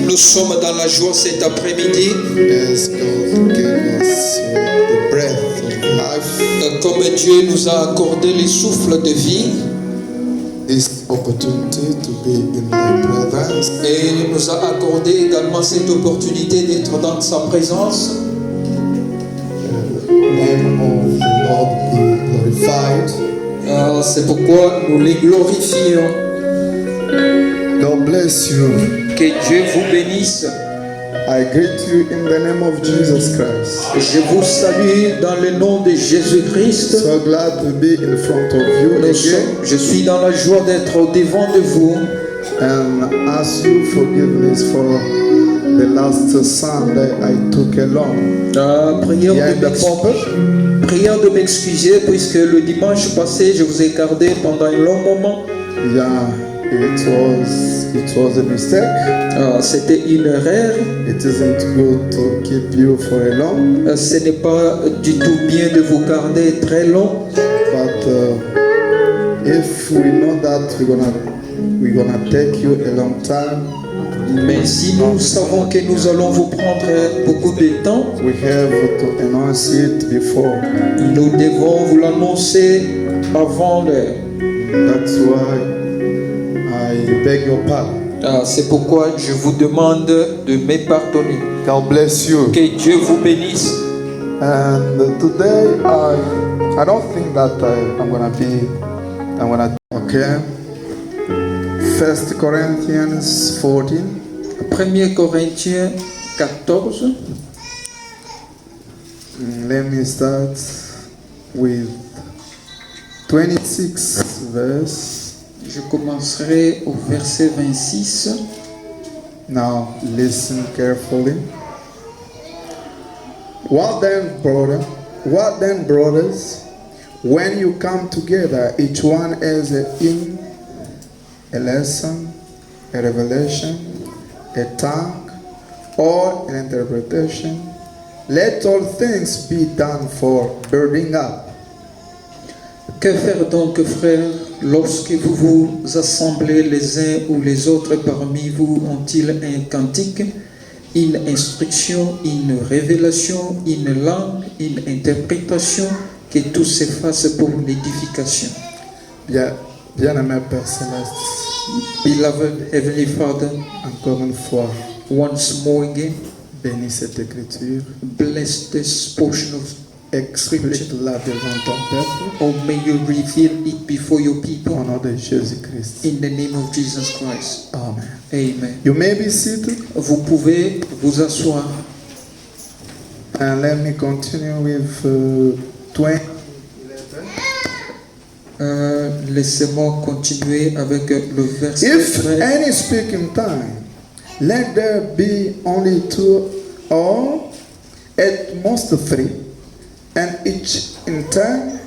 Nous sommes dans la joie cet après-midi. Comme Dieu nous a accordé les souffles de vie. Et il nous a accordé également cette opportunité d'être dans sa présence. C'est pourquoi nous les glorifions. God bless you. Que Dieu vous bénisse. I greet you in the name of Jesus Christ. Je vous salue dans le nom de Jésus-Christ. So glad to be in front of you again. Je suis dans la joie d'être au devant de vous. And ask you forgiveness for the last Sunday I took alone. Prière de m'excuser puisque le dimanche passé je vous ai gardé pendant un long moment. Yeah, it was a mistake. C'était une erreur. It isn't good to keep you for a long. Ce n'est pas du tout bien de vous garder très long. But if we know that we're gonna take you a long time. Mais si nous savons que nous allons vous prendre beaucoup de temps, we have to announce it before. Nous devons vous l'annoncer avant l'heure. That's why I beg your pardon. C'est pourquoi je vous demande de me pardonner. God bless you. Que Dieu vous bénisse. And today I don't think that I'm gonna. Okay. 1 Corinthians 14. 1 Corinthiens 14. Let me start with 26 verse. Je commencerai au verset 26. Now listen carefully. What then, brothers, when you come together, each one has a hymn, a lesson, a revelation, a tongue, or an interpretation, let all things be done for building up. Que faire donc, frères, lorsque vous vous assemblez les uns ou les autres parmi vous ont-ils un cantique, une instruction, une révélation, une langue, une interprétation, que tout se fasse pour l'édification. Bien-aimé Père Céleste, Beloved Heavenly Father, encore une fois, once more again, bénis cette écriture, bless this portion of explique-la devant ton peuple. Oh, may you reveal it before your people. Au nom de Jésus-Christ. In the name of Jesus Christ. Amen. Amen. You may be seated. Vous pouvez vous asseoir. And let me continue with 20. Laissez-moi continuer avec le verset. If any speak in time, let there be only two or at most three, and each in turn,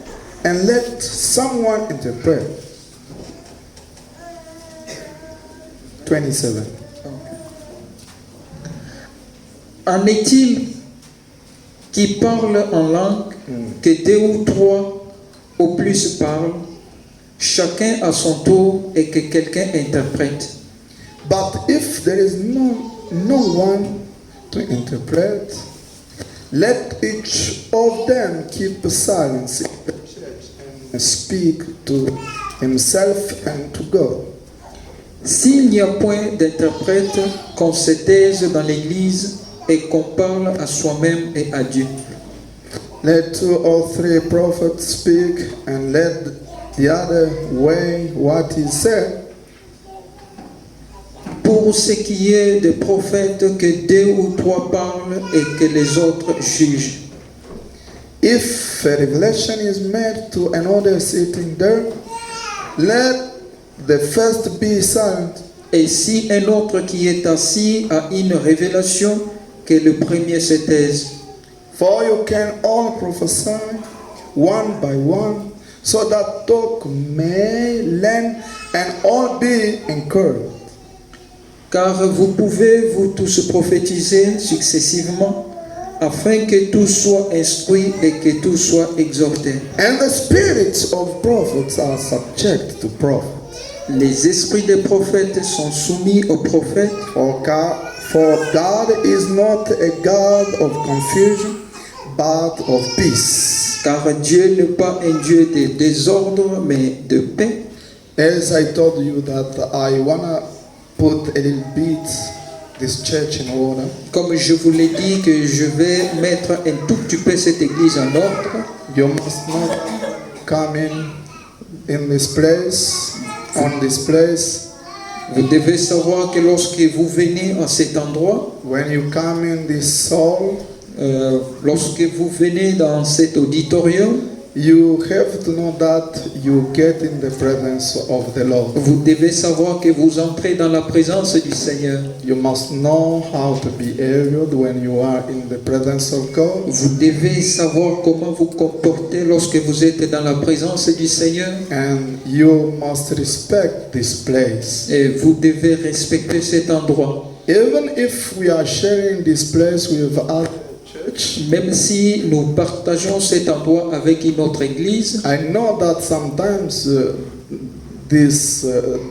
and let someone interpret. 27. En est-il qui parle en langue, que deux ou trois au plus parlent, chacun à son tour, et que quelqu'un interprète? But if there is no one to interpret. Let each of them keep silence in the church and speak to himself and to God. S'il n'y a point d'interprète, qu'on se taise dans l'Église et qu'on parle à soi-même et à Dieu. Let 2 or 3 prophets speak, and let the other weigh what is said. Pour ce qui est des prophètes, que 2 ou 3 parlent et que les autres jugent. If a revelation is made to another sitting there, let the first be silent. Et si un autre qui est assis a une révélation, que le premier se taise. For you can all prophesy one by one, so that talk may learn and all be encouraged. Car vous pouvez vous tous prophétiser successivement, afin que tout soit instruit et que tout soit exhorté. And the spirits of prophets are subject to prophets. Les esprits des prophètes sont soumis aux prophètes, For God is not a God of confusion, but of peace. car Dieu n'est pas un Dieu de désordre, mais de paix. As I told you that I wanna put a little bit this church in order. Comme je vous l'ai dit que je vais mettre un tout petit peu cette église en ordre, You must not come in this place, on this place. vous devez savoir que lorsque vous venez à cet endroit, When you come in this hall, lorsque vous venez dans cet auditorium, you have to know that you get in the presence of the Lord. vous devez savoir que vous entrez dans la présence du Seigneur. You must know how to behave when you are in the presence of God. Vous devez savoir comment vous comporter lorsque vous êtes dans la présence du Seigneur. And you must respect this place. Et vous devez respecter cet endroit. Even if we are sharing this place with other church, Même si nous partageons cet endroit avec une autre église, I know that sometimes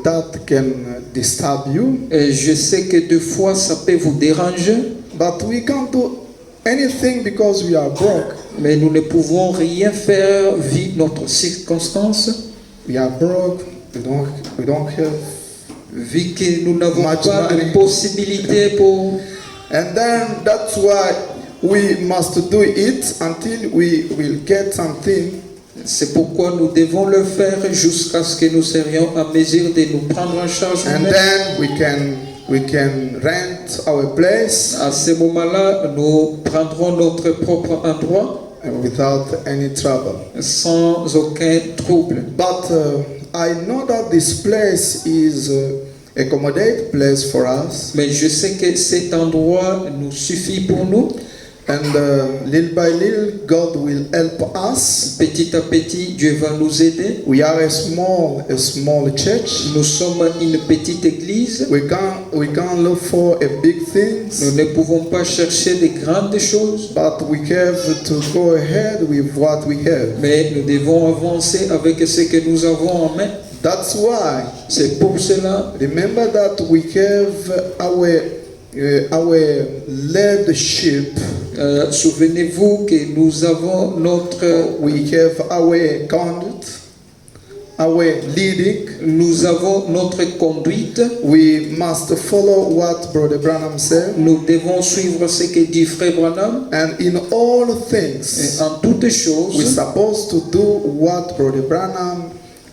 that can disturb you, je sais que des fois ça peut vous déranger, but we can't do anything because we are broke. mais nous ne pouvons rien faire vu notre circonstance, We are broke. We don't have. vu que nous n'avons Much pas money. de possibilité pour... And then that's why we must do it until we will get something. C'est pourquoi nous devons le faire jusqu'à ce que nous serions en mesure de nous prendre en charge And nous-mêmes. then we can rent our place À ce moment-là, nous prendrons notre propre endroit without any trouble. sans aucun trouble. But I know that this place is accommodate place for us, Mais je sais que cet endroit nous suffit pour nous. and little by little God will help us. Petit à petit, Dieu va nous aider. We are a small church. Nous sommes une petite église. We can't look for a big Nous things, ne pouvons pas chercher de grandes choses, but we have to go ahead with what we have. mais nous devons avancer avec ce que nous avons en main. That's why, C'est pour cela, remember that we have our leadership. souvenez-vous que nous avons notre, We have our conduct, our leading. nous avons notre conduite. We must follow what Brother Branham said. Nous devons suivre ce que dit Frère Branham. And in all Et things, en toutes we're choses, supposed to do what Brother Branham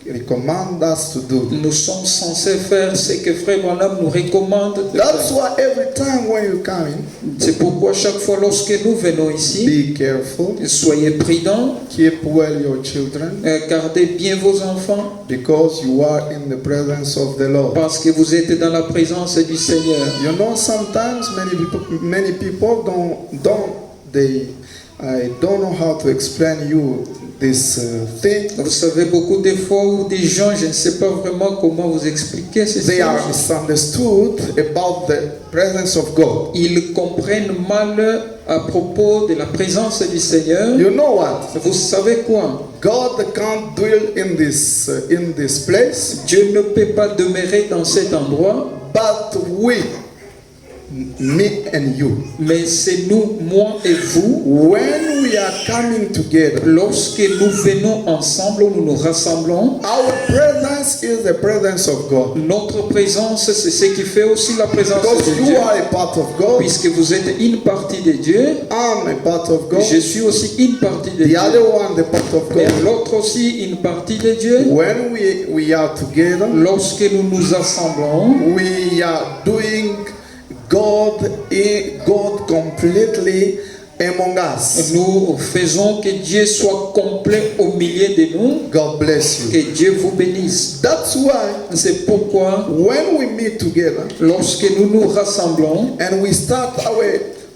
recommend us to do. nous sommes censés faire ce que Frère Branham nous recommande de That's faire. why every time when you come in, C'est pourquoi chaque fois lorsque nous venons ici, be careful, soyez prudents, keep well your children, gardez bien vos enfants, because you are in the presence of the Lord. parce que vous êtes dans la présence du Seigneur. You know, sometimes many people I don't know how to explain you this thing. Vous savez, beaucoup de fois où des gens, je ne sais pas vraiment comment vous expliquer ces They are choses. misunderstood about the presence of God. Ils comprennent mal à propos de la présence du Seigneur. You know what? Vous savez quoi? God can't dwell in this place, Dieu ne peut pas demeurer dans cet endroit, but we me and you. mais c'est nous, moi et vous. When we are coming together, Lorsque nous venons ensemble, nous nous rassemblons. our presence is the presence of God. Notre présence, c'est ce qui fait aussi la présence Because de you Dieu. are a part of God, Puisque vous êtes une partie de Dieu, I'm a part of God, je suis aussi une partie de the Dieu. other one, the part of Et God. l'autre aussi une partie de Dieu. When we are together, Lorsque nous nous assemblons, we are doing God completely among us. nous faisons que Dieu soit complet au milieu de nous. God bless you. Que Dieu vous bénisse. That's why C'est pourquoi, when we meet together lorsque nous nous rassemblons and we start our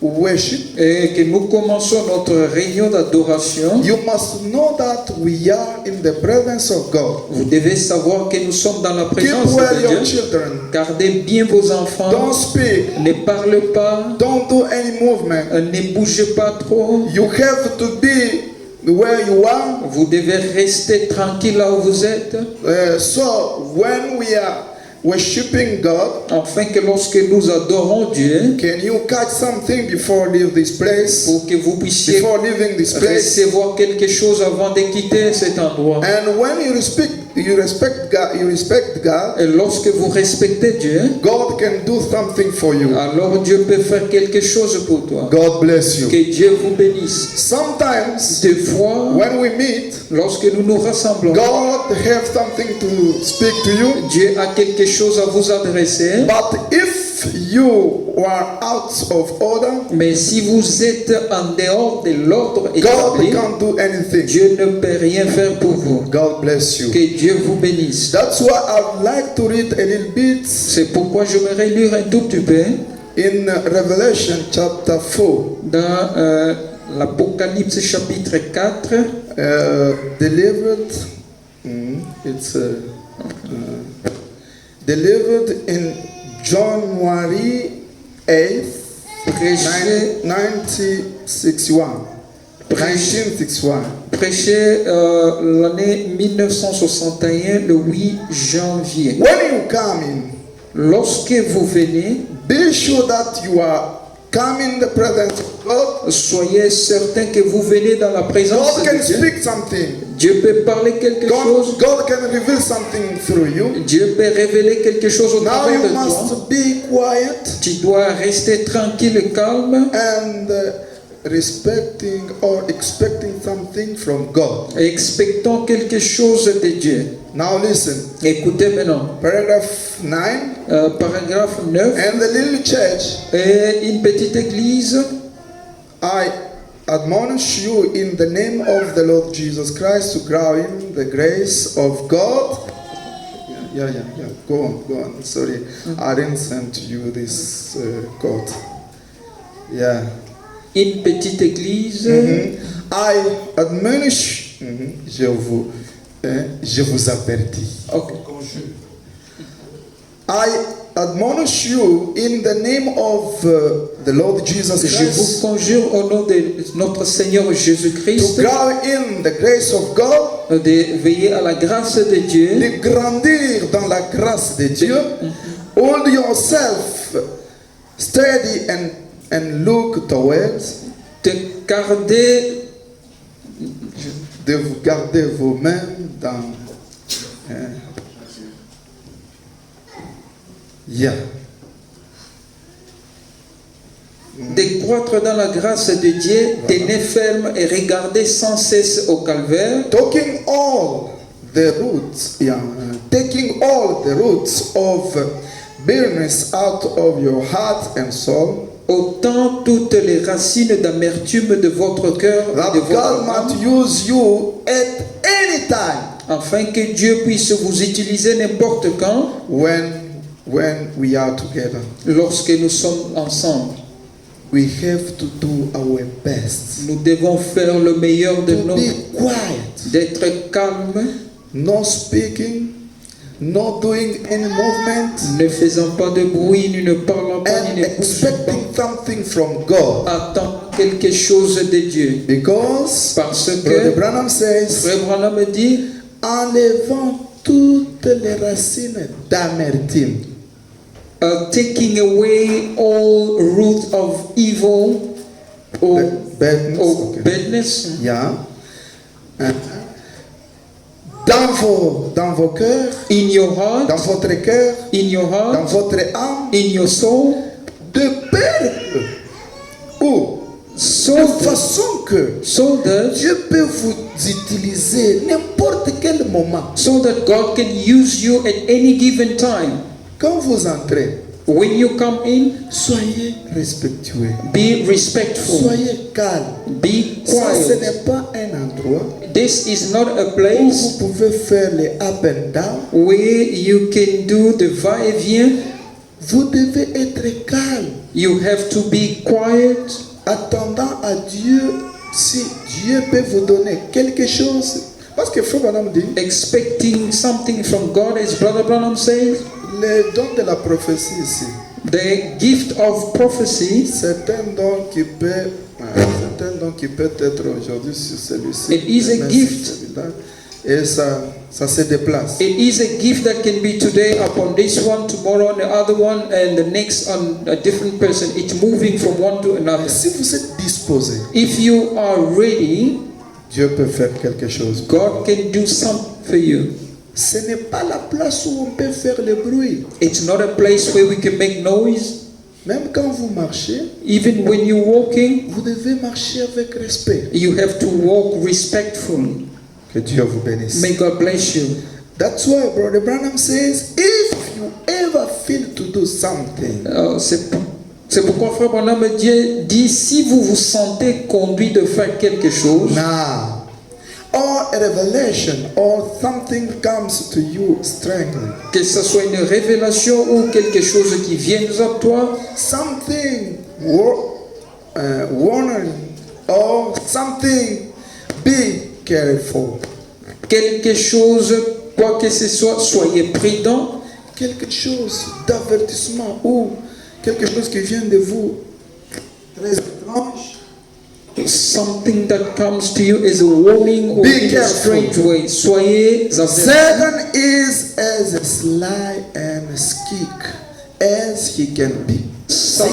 worship, et que nous commençons notre réunion d'adoration, you must know that we are in the presence of God. vous devez savoir que nous sommes dans la Keep présence well de your Dieu. children. Gardez bien vos enfants. Don't speak. Ne parlez pas. Don't do any movement. Ne bougez pas trop. You have to be where you are. Vous devez rester tranquille là où vous êtes. So when we are worshiping God, Afin que lorsque nous adorons Dieu, can you catch something before leave this place? pour que vous puissiez Before leaving this place? recevoir quelque chose avant de quitter cet endroit. And when you respect God, Et lorsque vous respectez Dieu, God can do something for you. alors Dieu peut faire quelque chose pour toi. God bless you. Que Dieu vous bénisse. Sometimes Des fois, when we meet, lorsque nous nous rassemblons, God have something to speak to you. Dieu a quelque chose à vous adresser. But if you are out of order, Mais si vous êtes en dehors de l'ordre God établi, can't do anything. Dieu ne peut rien faire pour vous. God bless you. Que Dieu vous bénisse. That's why I'd like to read a little bit C'est pourquoi j'aimerais lire un tout petit peu in Revelation chapter 4. dans l'Apocalypse chapitre 4. Delivered, delivered in January 8th, Prêché, 1961. 1961. prêché l'année 1961, le 8 janvier. When you come in, Lorsque vous venez, be sure that you are coming in the presence of God. soyez certain que vous venez dans la présence God de can Dieu. speak something. Dieu peut parler quelque chose. God can reveal something through you. Dieu peut révéler quelque chose au Now travers you de toi. must be quiet Tu dois rester tranquille et calme, and respecting or expecting something from God. expectant quelque chose de Dieu. Now listen, Écoutez maintenant. paragraph 9. Paragraphe 9. And the little church, Et une petite église, I admonish you in the name of the Lord Jesus Christ to grow in the grace of God. Yeah. Go on. Sorry, I didn't send to you this quote. Yeah. une petite église. I admonish. Je vous avertis. Ok. I admonish you in the name of the Lord Jesus Je vous Christ conjure au nom de notre Seigneur to Jésus-Christ grow in the grace of God, de veiller à la grâce de Dieu, de grandir dans la grâce de Dieu. Hold yourself steady and look towards. De vous garder vous-même dans. de croître dans la grâce de Dieu, tenez ferme et regardez sans cesse au calvaire. Taking all the roots of bitterness out of your heart and soul. Autant toutes les racines d'amertume de votre cœur et That de votre God âme, might use you at any time afin que Dieu puisse vous utiliser n'importe quand, when we are together. lorsque nous sommes ensemble. We have to do our best. Nous devons faire le meilleur de To nous, be quiet, d'être calme, not speaking, not doing any movement, ne faisant pas de bruit, ni ne parlant pas, and ni ne bougeant expecting something from God. pas, attend quelque chose de Dieu. Because Parce Brother que Branham says, Frère Branham dit, enlevant toutes les racines d'amertume. taking away all root of evil or badness. Yeah. Dans vos cœurs, in your heart, dans votre cœur, in your dans heart, votre âme, in your soul, de peur ou so de that, façon que Dieu peut vous utiliser n'importe quel moment. so that God can use you at any given time. Quand vous entrez, When you come in, soyez respectueux, be respectful, soyez calme. be Ça, ce quiet. n'est pas un endroit This is not a où place vous pouvez faire les up and down. where you can do the va-et-vient. Vous devez être calme, You have to be quiet, attendant à Dieu si Dieu peut vous donner quelque chose. Parce que Frère Branham dit, expecting something from God, as Brother Branham says. le don de la prophétie ici, The gift of prophecy, c'est un don qui peut, être aujourd'hui sur celui-ci. It is a demain gift. sur celui-là, et ça se déplace. it is a gift that can be today upon this one, tomorrow on the other one, and the next on a different person. It's moving from one to another. Si vous êtes disposé, If you are ready, Dieu peut faire quelque chose. God can do something for you. Ce n'est pas la place où on peut faire le bruit. It's not a place where we can make noise. Même quand vous marchez, Even when you're walking, vous devez marcher avec respect. you have to walk respectfully. Que Dieu vous bénisse. May God bless you. That's why Brother Branham says, if you ever feel to do something, C'est pourquoi Frère Branham dit, si vous vous sentez conduit de faire quelque chose, now, or a revelation or something comes to you strangely, que ce soit une révélation ou quelque chose qui vient à toi, something warning or something, be careful. quelque chose, quoi que ce soit, soyez prudent. Quelque chose d'avertissement ou quelque chose qui vient de vous très étrange. Something that comes to you as a warning or Be in a careful. strange way. Soyez avertis. Satan is as sly and skick as he can be. See?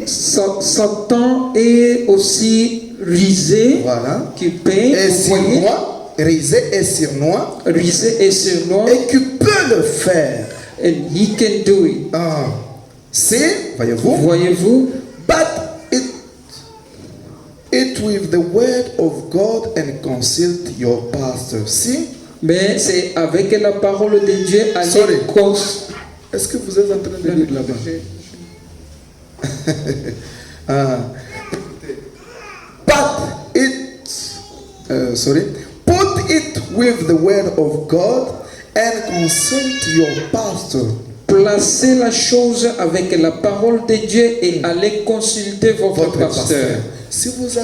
Satan est aussi risé, Voilà. qui peut, Et vous voyez, sournois, risé et sournois, risé et sournois, et qui peut le faire. and he can do it. Ah. See? Voyez-vous? Voyez-vous? But it with the word of God and consult your pastor. See? Mais c'est avec la parole de Dieu à Sorry. l'écosse. Est-ce que vous êtes en train de lire là-bas? Ah. Put it with the word of God and consult your pastor. Placez la chose avec la parole de Dieu et allez consulter votre pasteur. Si vous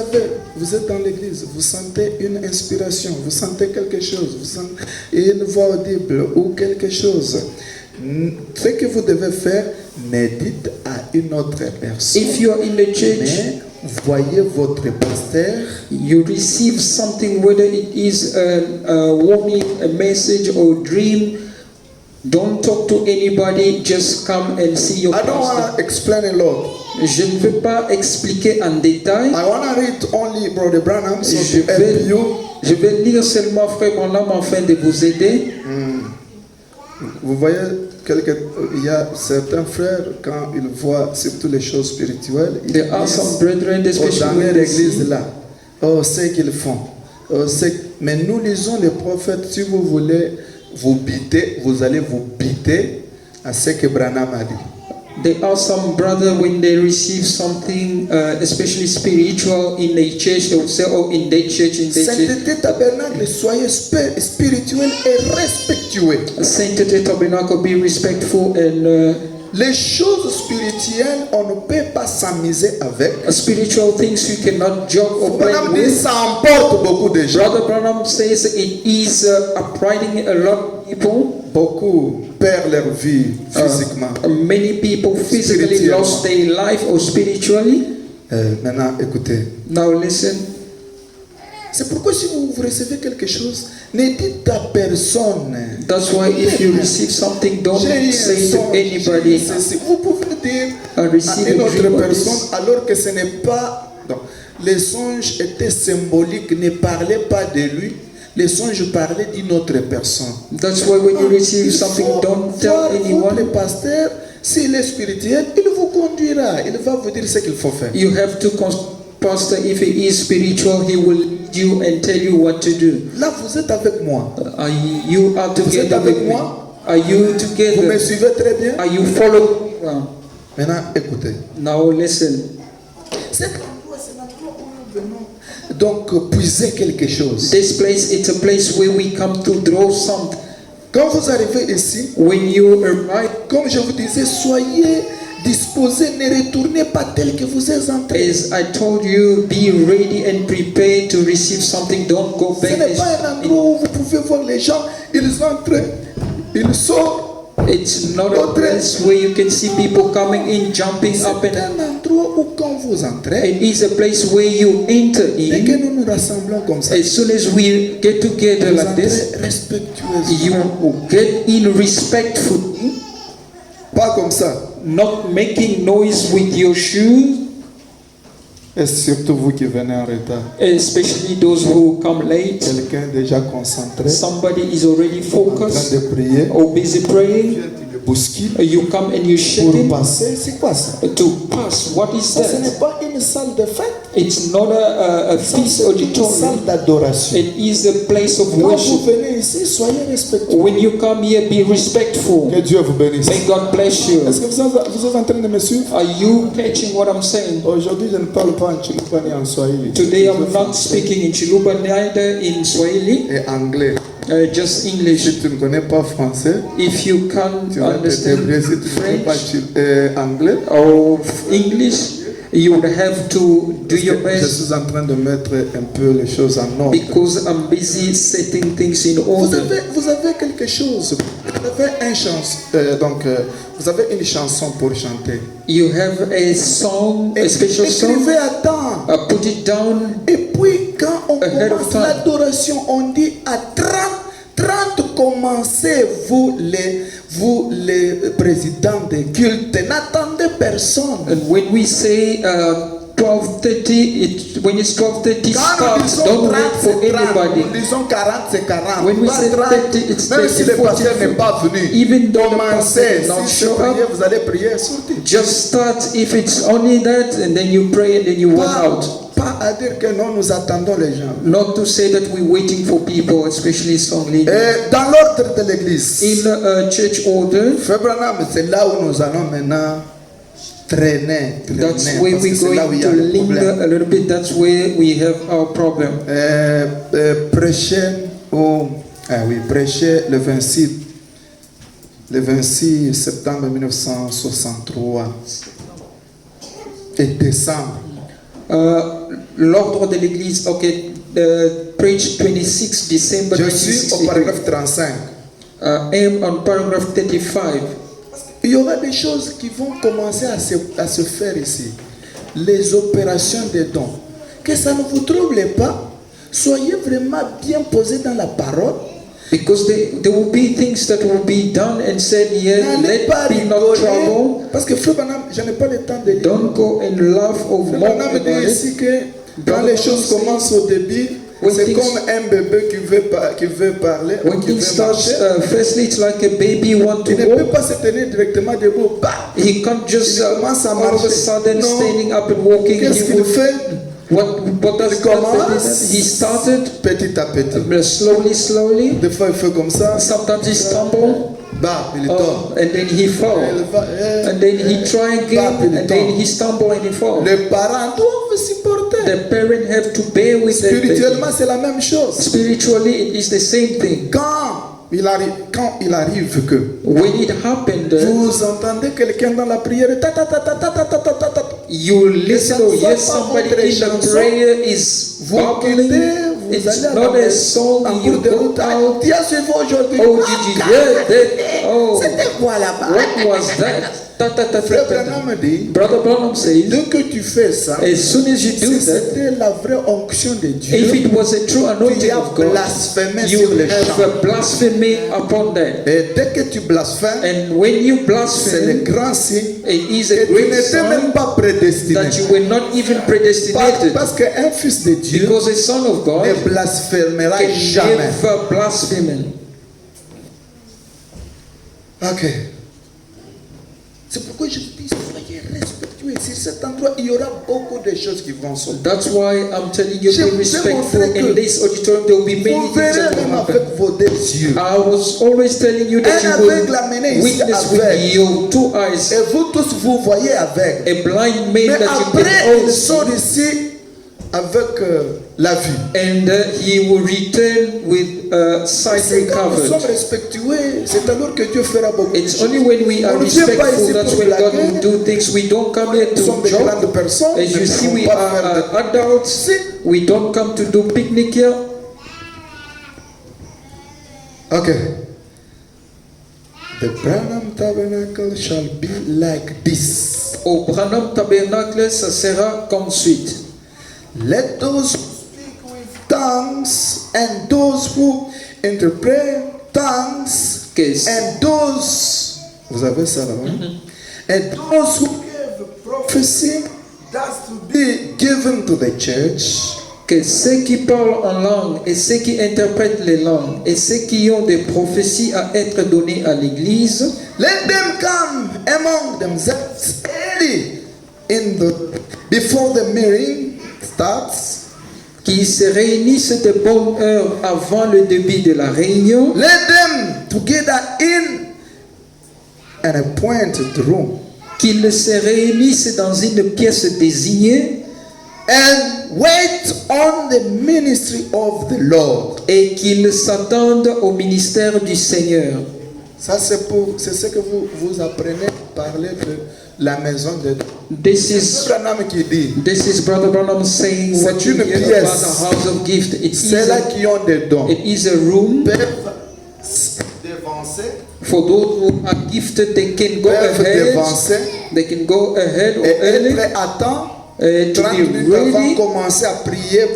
êtes dans l'église, vous sentez une inspiration, vous sentez quelque chose, vous sentez une voix audible ou quelque chose, ce que vous devez faire, ne dites à une autre personne. If you are in the church, Mais voyez votre pasteur. you receive something, whether it is a warning, a message, or dream. Don't talk to anybody. Just come and see your I don't pastor. want to explain a lot. Je ne veux pas expliquer en détail. I want to read only Brother Branham so Je to help vais, you. je vais lire seulement Frère Branham afin de vous aider. Vous voyez, il y a certains frères, quand ils voient surtout les choses spirituelles, ils There are some brethren, dans especially when leur they see- église là, oh, ce qu'ils font. Mais nous lisons les prophètes, si vous voulez vous biter, vous allez vous biter à ce que Branham a dit. There are some brothers when they receive something, especially spiritual in the church, they will say, "Oh, in that church, in that church." Sainteté tabernacle, soyez spirituel et respectueux. Sanctity Tabernacle, be respectful and Les choses spirituelles, on ne peut pas s'amuser avec. spiritual things you cannot joke or play Branham dit, with. ça emporte beaucoup de gens. Brother Branham says it is upriding a lot of people. Beaucoup perdent leur vie physiquement. Many people physically Spirituellement. lost their life or spiritually. Maintenant, écoutez. Now listen, C'est pourquoi si vous recevez quelque chose, ne dites à personne. That's why if you receive something, don't J'ai eu un say to songe, j'ai eu anybody. ceci. Vous pouvez dire I received à une a autre dream of personne this. alors que ce n'est pas... Non. Les songes étaient symboliques, ne parlaient pas de lui. Les songes parlaient d'une autre personne. That's why when you receive Il something, faut don't voir tell votre anyone. pasteur, s'il est spirituel, il vous conduira. Il va vous dire ce qu'il faut faire. You have to pastor, if he is spiritual, he will lead you and tell you what to do. Là, vous êtes avec moi. You are together avec with me. moi? Are you Vous me together? suivez très bien? Are you following me well? Maintenant, écoutez. Now listen. Cet endroit, c'est l'endroit où nous venons donc puiser quelque chose. This place, it's a place where we come to draw something. Quand vous arrivez ici, When you arrive, comme je vous disais, soyez disposés, ne retournez pas tel que vous êtes entré. as I told you, be ready and prepared to receive something. Don't go Ce back. n'est pas un endroit où vous pouvez voir les gens, ils entrent, ils sortent. It's not a place where you can see people coming in, jumping up C'est and un endroit où quand vous entrez, it is a place where you enter dès que in. nous nous rassemblons comme ça, As soon as we get together vous like this, entrez respectueusement. you get in respectfully, Pas comme ça. not making noise with your shoes, Et surtout vous qui venez en retard. especially those who come late. Quelqu'un déjà concentré, Somebody is already en train focused de prier, or busy praying. il bouscule You come and you shake pour it passer. C'est quoi ça? to pass. What is Ça, ce n'est that? pas une salle de fête. It's not a Ça, feast c'est une auditorium. salle d'adoration. It is a place of Quand vous worship. venez ici, soyez respectueux. When you come here, be respectful. Que Dieu vous bénisse. May God bless you. Est-ce que vous êtes en train de me suivre? Are you catching what I'm saying? Aujourd'hui, je ne parle pas en Chilupa ni en Swahili. Today I'm Je not français speaking in Chiluba, neither in Swahili, et anglais. just English. Si tu ne connais pas français, If you can't tu vas te understand débrouiller. Si tu ne connais pas French anglais, or English, you would have to do your je best suis en train de mettre un peu les choses en ordre. because I'm busy setting things in order. Vous avez quelque chose. Vous avez vous avez une chanson pour chanter. You have a song, a special song. Écrivez à temps. Put it down. Et puis quand on Ahead of commence time. l'adoration, on dit à 30 commencez vous les présidents des cultes. N'attendez personne. And when we say 12:30, when it's 12:30 Quand nous start, disons don't 30, wait for c'est 30. anybody. Nous disons 40, c'est 40. When we Pas say 30, 30, it's même si 30, le pasteur 40. n'est pas venu, Even though the pastor commencez. did not Si show vous priez, up, vous allez prier, sortez. just start. If it's only that, and then you pray and then you walk out. Pas à dire que non, nous attendons les gens. Not to say that we're waiting for people, especially song leaders. Et dans l'ordre de l'église, In church order, Frère Branham, c'est là où nous allons maintenant traîner. that's parce where que we're c'est là où going il y a to le linger problème. a little bit. That's where we have our problem. Prêcher prêcher le 26 septembre 1963 et décembre. L'ordre de l'église, okay, preach 26 December Je suis au 1963. paragraphe 35. I'm on paragraph 35. Il y aura des choses qui vont commencer à se faire ici. Les opérations des dons. Que ça ne vous trouble pas. Soyez vraiment bien posés dans la parole. Because there will be things that will be done and said here. N'allez Let pas be not rigoler. trouble. Parce que Frère Branham, je n'ai pas le temps de lire. Don't go and laugh or Frère mock Branham about dit it. ici que quand les choses commencent au début, When c'est things- comme un bébé qui veut parler, When qui things veut start, marcher. firstly it's like a baby want to Il ne peut walk. pas se tenir directement debout. Bah! He can't just Il commence à all of a marcher. sudden Non. standing up and walking. Qu'est-ce He qu'il would, fait? what does Il that commence He started petit à petit. slowly. Des fois, il fait comme ça. Sometimes he stumble. Bah, il tombe. And then he fall. And then he try again, and then he stumble and he fall. Les parents doivent supporter. The parent have to bear with that baby. Spirituellement, c'est la même chose. Spiritually, it is the same thing. Quand il arrive que When it happened, vous entendez quelqu'un dans la prière, ta ta ta ta ta ta ta ta ta ta, you listen or hear pas somebody votre in the chanson. prayer is vous bubbling. quittez, vous It's allez not a song en you cours de go route. Ah, out. tu as suivi aujourd'hui. Oh, did you hear that? Oh, C'était quoi là-bas? what was that? Frère Branham dit, Brother Branham says, dès que tu fais ça, as soon as you si do that, c'était la vraie onction de Dieu, if it was a true anointing tu as of God, blasphémé you sur les champs. have blasphemy upon that. Et dès que tu blasphèmes, And when you c'est le blaspheme, grand signe it is que a tu great n'étais même sign pas prédestiné. that you were not even predestinated. Parce qu'un fils de Dieu Because a son of God ne blasphémera can jamais. never blaspheme. Ok. C'est pourquoi je vous dis, soyez respectueux. Sur cet endroit, il y aura beaucoup de choses qui vont sortir. That's why I'm telling you, Je be vous ai respectful. montré que In this auditorium, there will be many Vous things verrez that will même happen. avec vos deux yeux. I was always telling you that Un you aveugle amené will ici witness with aveugle. your 2 eyes Et vous tous, vous voyez avec. a blind man Mais that you après, can all il see, sort ici avec la vue. and he will return with sight C'est quand nous sommes recovered. respectueux, c'est alors que Dieu fera beaucoup de It's choses. only when we are On ne vient pas respectful ici that's pour when God blaguer. will do things. We don't come here Nous sommes to des joke. grandes personnes. As you nous see, ne we pouvons pas faire are adults. We don't come to do picnic here. Okay. The Branham Tabernacle shall be like this. Au Branham Tabernacle, ça sera comme suite. Let those who speak with tongues and those who interpret tongues Que- and those, vous avez ça là-bas? And those who give prophecy, that's to be given to the church. Que ceux qui parlent en langue et ceux qui interprètent les langues et ceux qui ont des prophéties à être données à l'Église, Let them come among themselves early before the meeting starts. qui se réunissent de bonne heure avant le début de la réunion, Let them together in an appointed room qu'ils se réunissent dans une pièce désignée and wait on the ministry of the Lord. et qu'ils s'attendent au ministère du Seigneur. Ça c'est ce que vous apprenez à parler de la maison de Dieu. This is Branham qui dit, Brother Branham saying what C'est you une hear pièce. about the house of gift. ceux-là qui ont des dons It is a room peuvent dévancer, for those who are gifted. They can go peuvent ahead. dévancer They can go ahead or et early être à temps. to 30 be minutes avant ready. commencer à prier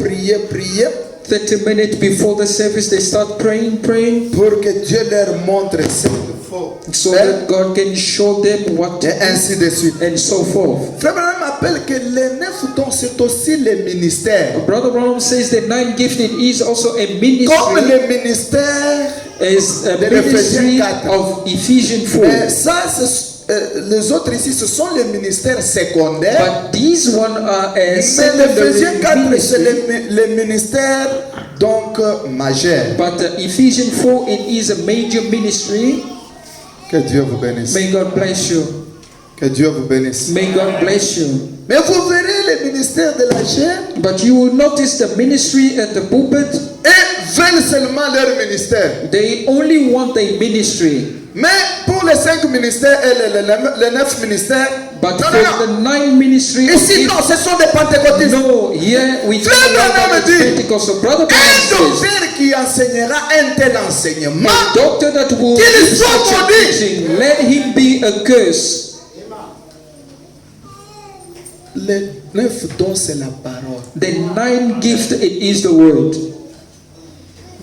30 minutes before the service, they start praying pour que Dieu leur montre ce qu'il faut so faire, that God can show them what to et do ainsi de suite. and so forth. Frère Branham appelle que les 9 dons c'est aussi le ministère. Brother Branham says the 9 gifting is also a Comme ministry, le ministère, is a de l'Éphésiens ministry 4. of Ephesians 4. ça, les autres ici, ce sont les ministères secondaires. But these one are a Mais secondary l'Éphésiens 4, c'est ministry. le ministère donc majeur. But Ephesians 4, it is a major ministry. Que Dieu vous bénisse. May God bless you. Que Dieu vous bénisse. May God bless you. Mais vous verrez le ministère de la chair But you will notice the ministry at the pulpit, et veulent seulement leur ministère. they only want a ministry. Mais pour les 5 ministères et les 9 ministères, But non, for non, non. the 9 ministry, Ici, non, ce sont des pentecôtistes. no, here we talk Frère Branham about dit, Pentecostal. Brother Un Branham says, docteur qui enseignera un tel enseignement, a doctor that will Qu'il give soit such a maudit. teaching, let him be a curse. les 9 dons, c'est la parole. The 9 gift, it is the word.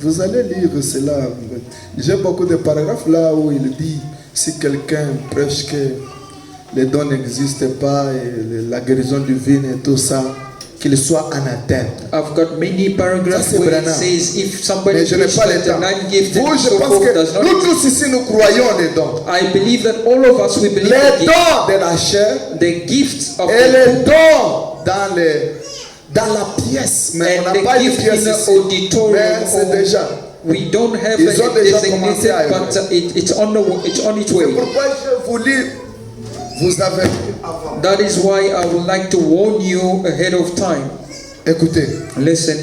Vous allez lire cela. J'ai beaucoup de paragraphes là où il dit si quelqu'un prêche que les dons n'existent pas et la guérison divine et tout ça, qu'il soit anathème. I've got many paragraphs Ça, c'est where it Branham. says if somebody Mais je n'ai preaches pas le that temps. the 9 gift Vous, and je so pense forth does que nous not, tous ici, nous croyons les dons. I believe that all of us we believe Les the, dons de la chair the gifts of et the les dons dans la pièce. Mais on and n'a pas the une gift pièce in ici. the auditorium. Mais c'est or- déjà. We don't have Ils ont a déjà commencé à designated, but it's on its C'est way. pourquoi je vous lis, vous avez vu avant. That is why I would like to warn you ahead of time. Écoutez. Listen,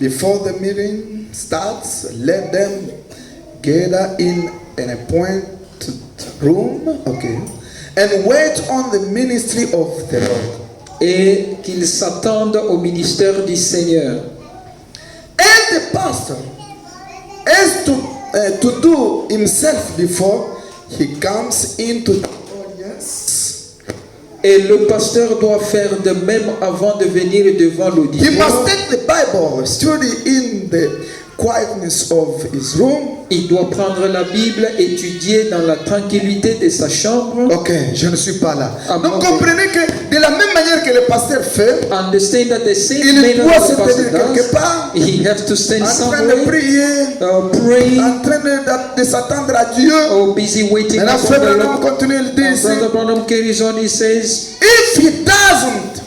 Before the meeting starts, let them gather in an appointed room, okay, and wait on the ministry of the Lord. et qu'ils s'attendent au ministère du Seigneur. And the pastor has to do himself before he comes into the audience. Et le pasteur doit faire de même avant de venir devant He l'auditoire. must take the Bible, study in the quietness of his room. Il doit prendre la Bible, étudier dans la tranquillité de sa chambre. Ok, je ne suis pas là. Ah, Donc ok. comprenez que de la même manière que le pasteur fait, Understand that the same il manner doit that se the pastor tenir quelque does, part, he has to stand en train de somewhere, prier, praying, en train de s'attendre à Dieu. or busy waiting Maintenant, upon Frère the Branham Lord. continue, il dit ici, Brother Branham carries on, he says, if he doesn't,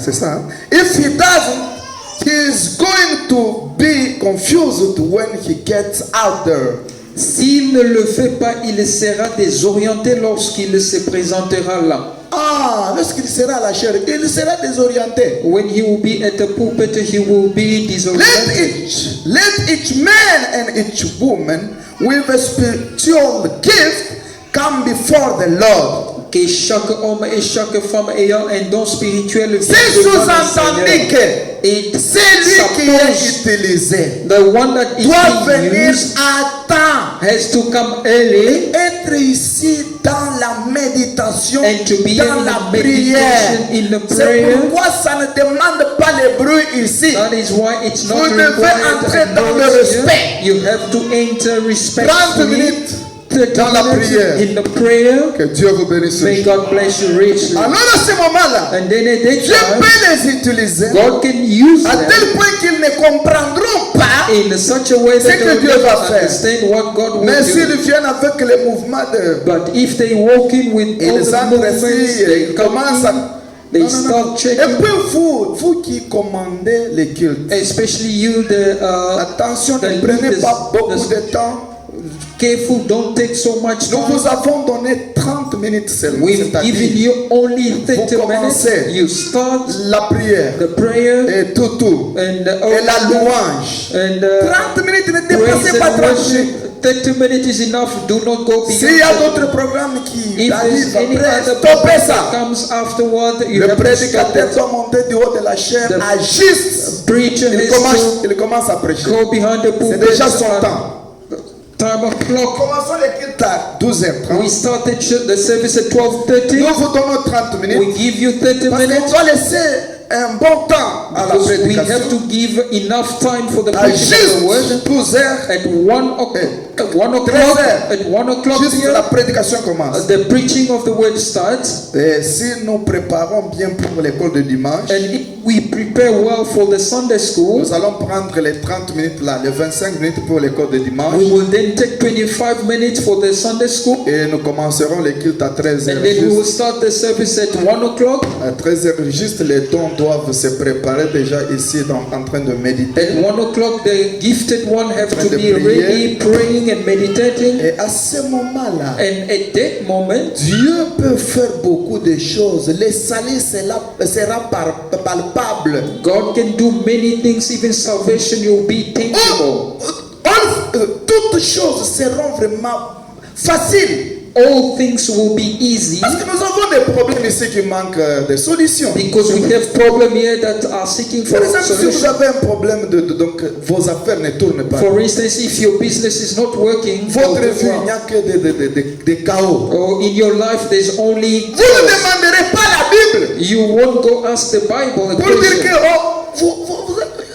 c'est ça, hein? If he doesn't, he is going to be confused when he gets out there. s'il ne le fait pas, il sera désorienté lorsqu'il se présentera là. Ah, lorsqu'il sera à la chair, il sera désorienté. When he will be at the pulpit, he will be disoriented. Let each man and each woman with a spiritual gift come before the Lord. Que chaque homme et chaque femme ayant un don spirituel vienne C'est devant le sous-entendu Seigneur. que Et celui qui est suppose utilisé the one that is doit being venir used à temps, has to come early être ici dans la méditation, and to be dans in la the prière. meditation, in the C'est prayer. pourquoi ça ne demande pas le bruit ici. That is why it's not Vous devez required entrer to dans le noise respect. here. You have to enter 30 respectfully. minutes 30 dans la minutes prière. in the prayer. Que Dieu vous bénisse. May God bless you richly. Alors à ce moment-là, And then at that Dieu time, peut les utiliser God can use à them tel point qu'ils ne comprendront pas. in such a way C'est that que they will Dieu never va faire. understand what God will Mais do. s'ils viennent avec les mouvements de... But if they walk in with all Ils the entrent movements, ici, they ils come commencent in, à... they Non, non, non. start checking. Et puis vous qui commandez les cultes, Especially you, the attention, ne the prenez leaders, pas beaucoup the- de temps. careful, don't take so much Nous time. vous avons donné 30 minutes seulement. We've given C'est-à-dire you only 30 Vous commencez. minutes. You start la prière the prayer et tout. and Et la louange. and 30 minutes, ne praise dépassez pas and 30 minutes. worship. 30 minutes is enough. Do not go beyond. S'il y a 30. d'autres programmes qui If arrivent there's any après, other stoppez program ça. that comes afterward, you Le have to stop prédicateur it. doit monter du haut de la chair The à juste. Preacher has Il commence à prêcher. to go behind the C'est pulpit. déjà son temps. Time of clock. Commençons les cultes à 12h30. We started the service at 12:30. Nous vous donnons 30 minutes. We give you 30 Parce qu'on minutes. doit laisser un bon temps à la Because we have prédication. to give enough time for the À preaching of juste the word. 12h, At 1 o'clock, at 1 o'clock, 13h. at 1 o'clock juste here, la prédication commence. the preaching of the word starts. Et si nous préparons bien pour l'école de dimanche, And if we prepare well for the Sunday school, nous allons prendre les 30 minutes là, les 25 minutes pour l'école de dimanche. we will then take 25 minutes for the Sunday school. Et nous commencerons les cultes à 13h. And then we will start the service at 1 o'clock. À 13h, juste les dons doivent se préparer déjà ici en train de méditer. At 1 o'clock, the gifted one have to de be prier. ready, praying and meditating. Et à ce moment-là, And at that moment, Dieu peut faire beaucoup de choses. Le salut sera palpable. God can do many things. Even salvation will be tangible. Toutes choses seront vraiment faciles. All things will be easy Parce que nous avons des problèmes ici qui manquent de solutions. because we have problems here that are seeking for Par exemple, si vous solution. avez un problème donc vos affaires ne tournent pas. For instance, if your business is not working, Votre vie, il n'y a que des chaos. or in your life there's only Vous ne demanderez pas la Bible you won't go ask the Bible a pour dire que question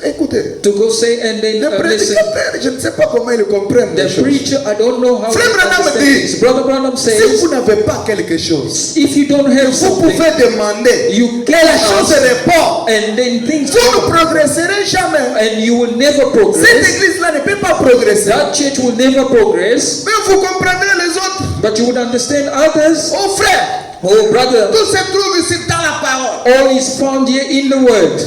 écoutez, to go say and then le listen. prédicateur, je ne sais pas comment ils comprennent les The choses. preacher, I don't know how Frère he Branham understands dit, this. Brother Branham Si says, vous n'avez pas quelque chose, if you don't have vous something, pouvez demander you que can la chose ask, répond. and then things Vous ne go, progresserez jamais. and you will never Cette progress. église-là ne peut pas progresser. That church will never progress, Mais vous comprendrez les autres. but you would understand others. Oh frère, Oh brother, tout se trouve ici dans la parole. all is found here in the word.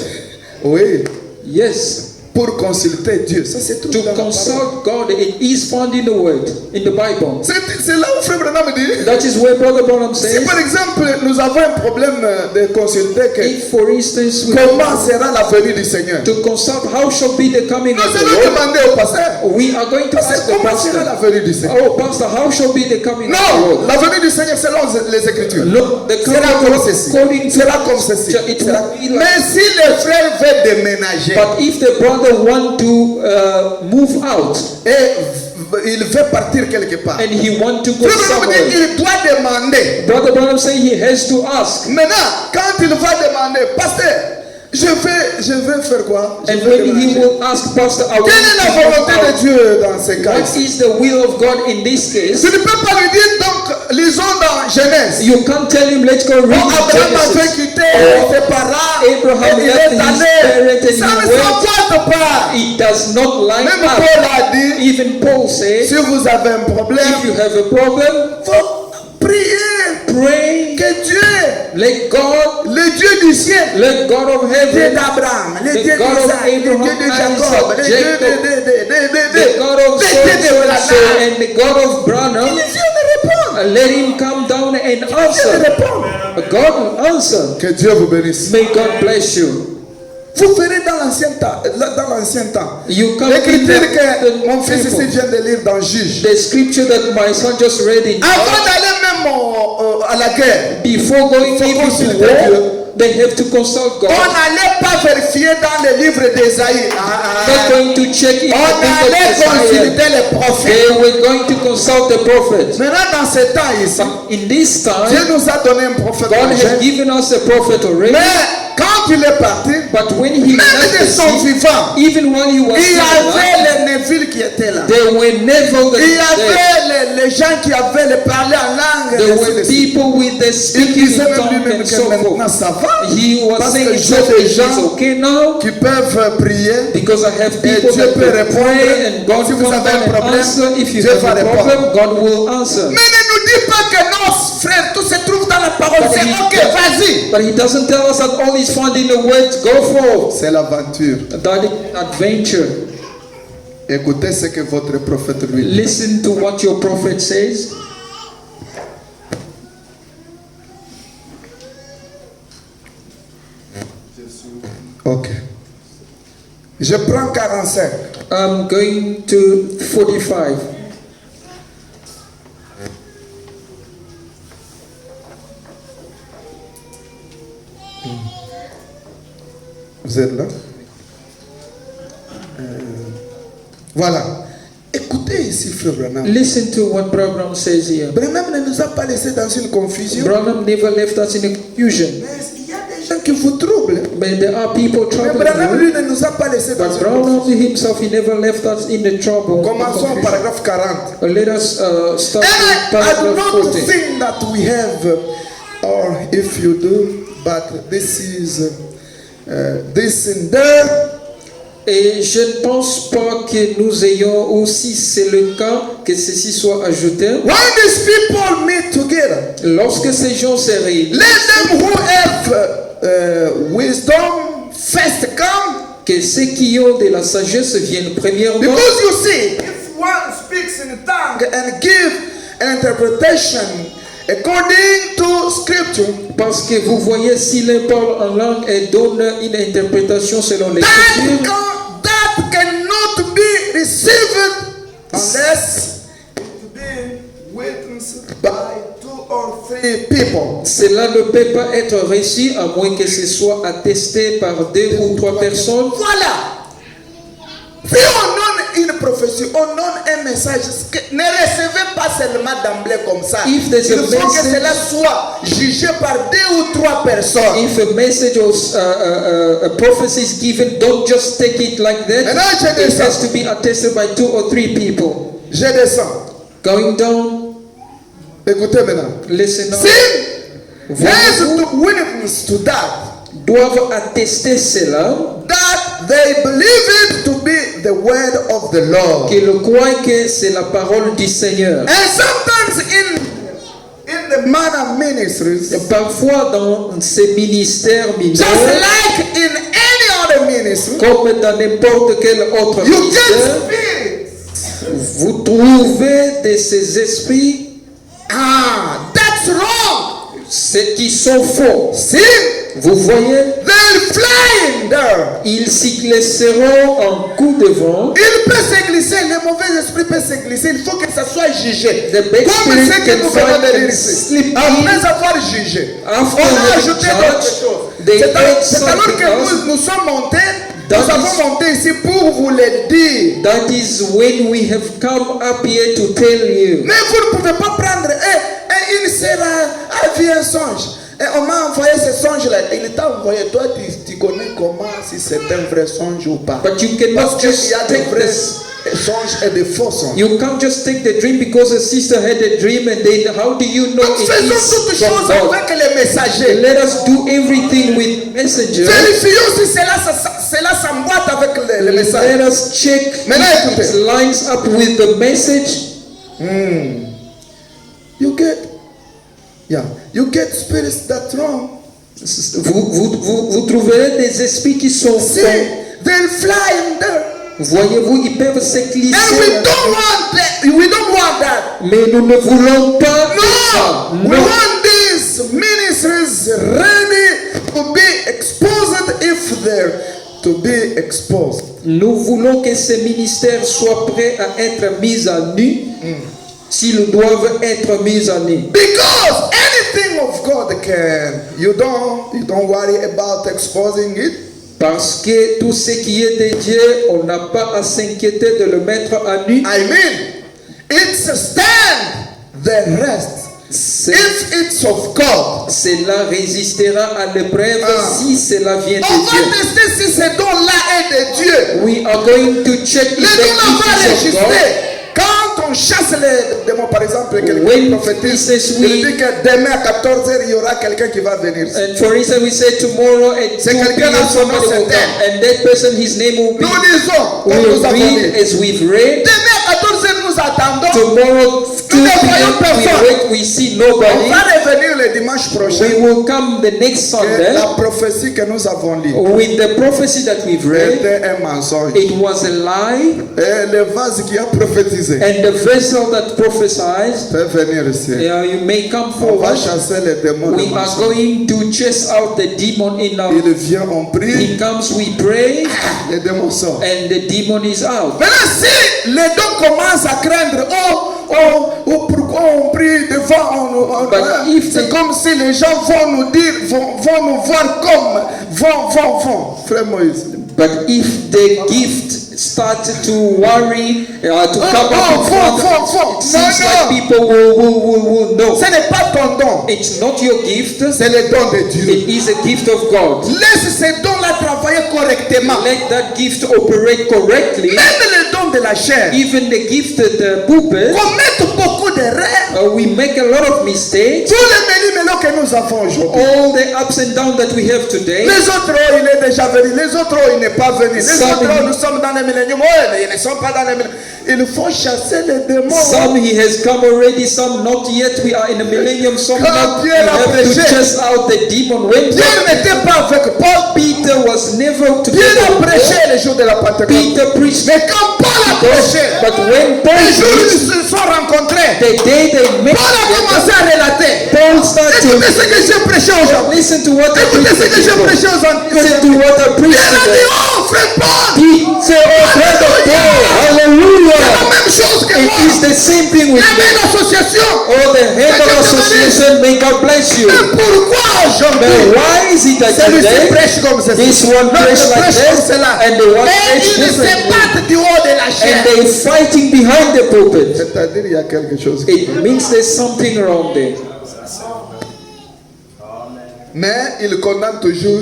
Oui, Yes, pour consulter Dieu. Ça se trouve to dans la parole. consult God, it is found in the word, in the Bible. C'est là où frère Branham dit. That is where Brother Branham Si says, par exemple nous avons un problème de consulter que if for instance we comment sera la venue du Seigneur, to consult how shall be the coming nous of the allons Lord, demander au pasteur. we are going to ask the Comment sera la pastor, venue du Seigneur? oh pastor, how shall be the coming of the Non, Lord? la venue du Seigneur selon les Écritures. Look, the coming Sera of the comme Lord ceci. according to Sera comme ceci. it Sera- will be Mais like, si le frère veut déménager but if the brother want to move out et il veut partir quelque part. and he wants to go Frère Branham dit, somewhere. il doit demander. Brother Branham say he has to ask. Maintenant, quand il va demander, pasteur, je vais faire quoi? Je And vais when he déménager. will ask Pastor, I Quelle est la volonté de want Dieu dans ces cas? what is the will of God in this case? Tu ne peux pas lui dire, donc, lisons dans Genèse. You can't tell him, let's go read Abraham avait Genesis. quitté ses parents Abraham et il left est his allé. parents and Ça he ne went. s'emporte pas. It does not line Même up. Paul a dit, Even Paul said, si vous avez un if problème, you have a problem, faut prier pray, que Dieu, let God, le Dieu du ciel, let God of le Dieu heaven, d'Abraham, le The Dieu God of d'Isaac, le Dieu Abraham, de Jacob, Isaac, le Dieu Jacob, the God of de so and so and so, Branham. and the God of Branham, Dieu me répond. let him come down and Dieu me answer. répond. God will answer. Que Dieu vous bénisse. May God bless you. Vous verrez dans l'ancien temps, You come in l'écriture que the mon fils ici people. vient de lire dans Juge. The scripture that my son just read in Avant d'aller même à la guerre, before going Faut even consulter to war, Dieu. they have to consult on God. n'allait pas vérifier dans le livre d'Ésaïe. Not going to check in On the book allait of Isaiah. consulter les prophètes. They were going to consult the prophet. Maintenant, dans ce temps ici, In this Dieu time, nous a donné un prophète. God has projet. given us a prophet already. Mais quand il est parti, But when he même left de the son sea, vivant, even while he was il y still alive, avait les Neville qui étaient là. there were never Il y the avait les gens qui avaient le parler en langue. there ainsi were de suite. people with the Il speaking disait in même tongues lui-même and que so maintenant forth. ça va. He was Parce saying que j'ai himself, des it's gens okay now qui peuvent prier. because I have Et people Dieu that peut will répondre. pray and God Si will vous come avez un down and problème, answer. If you Dieu have va a répondre. problem, God will answer. Mais ne nous dis pas que non, frère, tout se trouve dans la parole. But C'est he- ok, vas-y. But he doesn't tell us that all is found in the words. Go forth. C'est l'aventure. That is adventure. Écoutez ce que votre prophète lui dit. Listen to what your prophet says. Ok. Je prends 45. I'm going to 45. Vous êtes là? Voilà. Écoutez ici, frère Branham. Listen to what Branham says here. Branham ne nous a pas laissé dans une confusion. Branham never left us in a confusion. Mais il y a des gens qui vous troublent. But there are people Mais Branham, troubling you. lui, ne nous a pas laissé dans But une confusion. Branham himself, he never left us in the trouble. Commençons au paragraphe 40. Let us start And with I do paragraph not 40. think that we have, or if you do, but this is this in there. Et je ne pense pas que nous ayons, ou si c'est le cas, que ceci soit ajouté. When these people meet together, Lorsque ces gens se réunissent, let them who have wisdom first come. que ceux qui ont de la sagesse viennent premièrement. Because you see, if one speaks in tongue and give an interpretation according to scripture, Parce que vous voyez, si l'un parle en langue et donne une interprétation selon les Écritures, that cannot be received unless it be witnessed by 2 or 3 people. cela ne peut pas être reçu à moins que ce soit attesté par 2 ou 3 personnes. Voilà. Si on donne une prophétie, on donne un message, ne recevez pas seulement d'emblée comme ça. Il If there's a faut que message- cela soit jugé par 2 ou 3 personnes. If a message or a prophecy is given, don't just take it like that. Maintenant, je It descends. has to be attested by 2 or 3 people. Je descends. Going down, Écoutez maintenant. listen now. Si has to witness to that, Doivent attester cela, that they believe it to be the word of the Lord. qu'ils croient que c'est la parole du Seigneur. And sometimes in the manner ministries, Et parfois dans ces ministères just mineurs, like in any other ministry, comme dans n'importe quel autre you ministère, get spirits. vous trouvez de ces esprits. Ah, that's wrong. qui sont faux. See? Vous voyez, They'll fly in there. ils s'y glisseront en coup de vent. Il peut se glisser, le mauvais esprit peut se glisser. Il faut que ça soit jugé. The bad Comme spirit ce que can nous find venons de and lire ici. slip in. Après avoir jugé, After on a having ajouté d'autres judged, choses. they C'est add c'est alors something que else. nous sommes montés. That Nous avons is- monté ici pour vous le dire. That is when we have come up here to tell you. Mais vous ne pouvez pas prendre une sœur a vu un songe. Et on m'a envoyé ce songe-là. Il t'a envoyé. Toi, tu connais comment si c'est un vrai songe ou pas. But you cannot Parce qu'il just y a des take vrais this. songes et des faux songes. You can't just take the dream because a sister had a dream and then how do you know Nous it faisons is toutes from choses God? avec les messagers. Let us do everything with messengers. Vérifions si cela s'emboîte avec les messages. Let us check Maintenant, if écoutez. it lines up with the message. You get spirits that wrong. Vous trouverez des esprits qui sont See, faux. they'll fly in there. Voyez-vous, ils peuvent se And glisser. we don't want that. Mais nous ne voulons pas No, ça. we Non. want these ministries ready to be exposed if they're to be exposed. Nous voulons que ces ministères soient prêts à être mis à nu s'ils doivent être mis à nu. Because anything of God you don't worry about exposing it. Parce que tout ce qui est de Dieu, on n'a pas à s'inquiéter de le mettre à nu. I mean, it's a stand the rest. If it's of God, Cela résistera à l'épreuve si cela vient on de va Dieu. tester si ce don-là est de Dieu. We are going to check Le if don-là va it is of God. résister. Quand on chasse les démons, par exemple, quelqu'un When prophétise, he says il dit que demain à 14h, il y aura quelqu'un qui va venir. And for instance, we say tomorrow at 2 C'est quelqu'un p.m. dans son nom, somebody will c'est come. And that person, his name will be. Nous lisons, comme We'll nous avons read dit. as we've read. Demain à 14h, nous attendons. Tomorrow, 2 Nous ne p.m. voyons we personne. wait, we see On nobody. va revenir le dimanche prochain. We will come the next Et Sunday la prophétie que nous avons lue with the prophecy that we've read. était un mensonge. It was a lie, Et le vase qui a prophétisé and the vessel that prophesied, peut venir ici. you may come On va forward. chasser les démons de We are mensonge. going to chase out the demon in our. Il vient, on prie, He comes, we pray, les démons sortent. and the demon is out. Maintenant, si les dons commencent à craindre, pourquoi on prie devant, But if c'est they- comme si les gens vont nous dire, vont nous voir comme, vont. Frère Moïse. But if the gift started to worry, to come up in front, it seems like people will know. Ce n'est pas ton don, It's not your gift, c'est le don de Dieu. it is a gift of God. Laisse ces dons-là travailler correctement. Let that gift operate correctly. Même les dons de la chair Even the gift, the pulpit, commettent beaucoup d'erreurs. we make a lot of mistakes. Tous les méli-mélos que nous avons aujourd'hui. All the ups and downs that we have today. Les autres, il est déjà venu. Les autres, il n'est pas venu. Les Some- autres, nous sommes dans les milléniums. Ils ne sont pas dans les milléniums. Il faut chasser les démons. Some he has come already, some not yet. We are in the millennium, some Quand not. We Pierre a have to prêché, chase out the demon. When Pierre n'était pas avec Paul. Peter was never Pierre together a with prêché Paul. les jours de la Pentecôte. Peter preached, Mais quand Paul a prêché, but when Paul les jours où preached, ils se sont rencontrés, the day they met Paul a commencé together, à relater. Paul started Écoutez ce que j'ai prêché aux gens. to listen to what I Écoutez ce que j'ai preached. prêché aux gens. Listen to what I preached Pierre a to dit, them. oh frère Paul, Peter, oh brother Paul, c'est la hallelujah. même chose que It moi. is the same thing with La me. même association. Oh, the head of association, may God bless you. Mais pourquoi But aujourd'hui why is it that celui-ci today prêche comme ceci, this one l'autre prêche like prêche comme this, cela, and the one et prêche ils se differently, battent du haut de la chair? and they're fighting behind the pulpit? C'est-à-dire il y a quelque chose. It means there's something wrong there. Mais il condamne toujours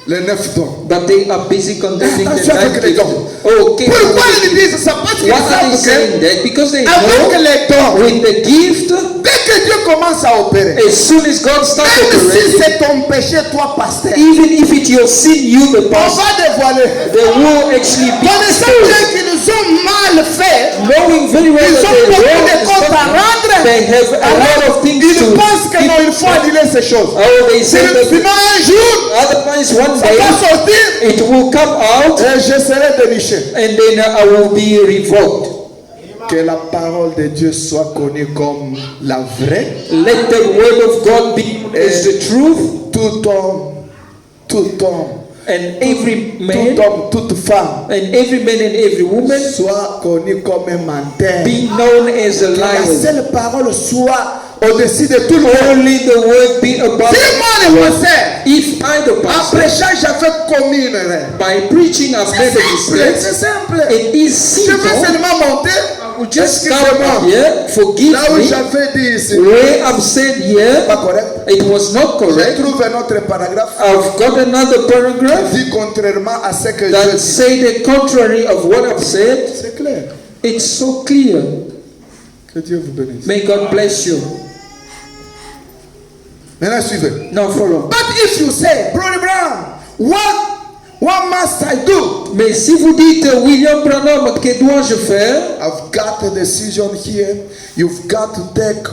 les 9 dons. But they are busy condemning the Attention avec les nine dons. gifts. Okay. Pourquoi ils disent ça? Parce qu'ils Why are they savent saying that? Because they qu'avec know les dons, with the gift, dès que Dieu commence à opérer, as soon as God starts même si operating, c'est ton péché, toi pasteur, even if it's your sin, you the on pastor, va dévoiler. they will actually be Connaissant exposed. bien qu'ils nous ont mal fait, Knowing very well ils that ont they beaucoup wrong de is comptes à something, rendre. they have a lot of things Ils to pensent que non, il faut annuler ces choses. Oh, they say that Sinon un jour, otherwise one ça va day sortir it will come out et je serai déniché. and then I will be revoked. Que la parole de Dieu soit connue comme la vraie. Let the word of God be as the truth. Tout homme, And every man, tout homme, toute femme and every man and every woman soit connu comme un menteur. be known as a Que la liar. seule parole soit au-dessus de tout le monde. Only the word be above. Si moi le pasteur, If I, the en pastor, prêchant, j'avais commis une erreur. by preaching I've made a mistake, C'est simple. it is Je vais simple. seulement monter. I will just come Excusez-moi. here, forgive Là où me. j'avais dit ici, Where I've said here, pas correct. it was not Je correct. trouve un autre paragraphe I've got another paragraph qui dit contrairement à ce que that je dis. say the contrary of what I've said. C'est clair. It's so clear. Que Dieu vous bénisse. May God bless you. Maintenant, suivez. Now follow. But if you say, Brother Brown, what must I do? Mais si vous dites William Branham, que dois-je faire? I've got a decision here. You've got to take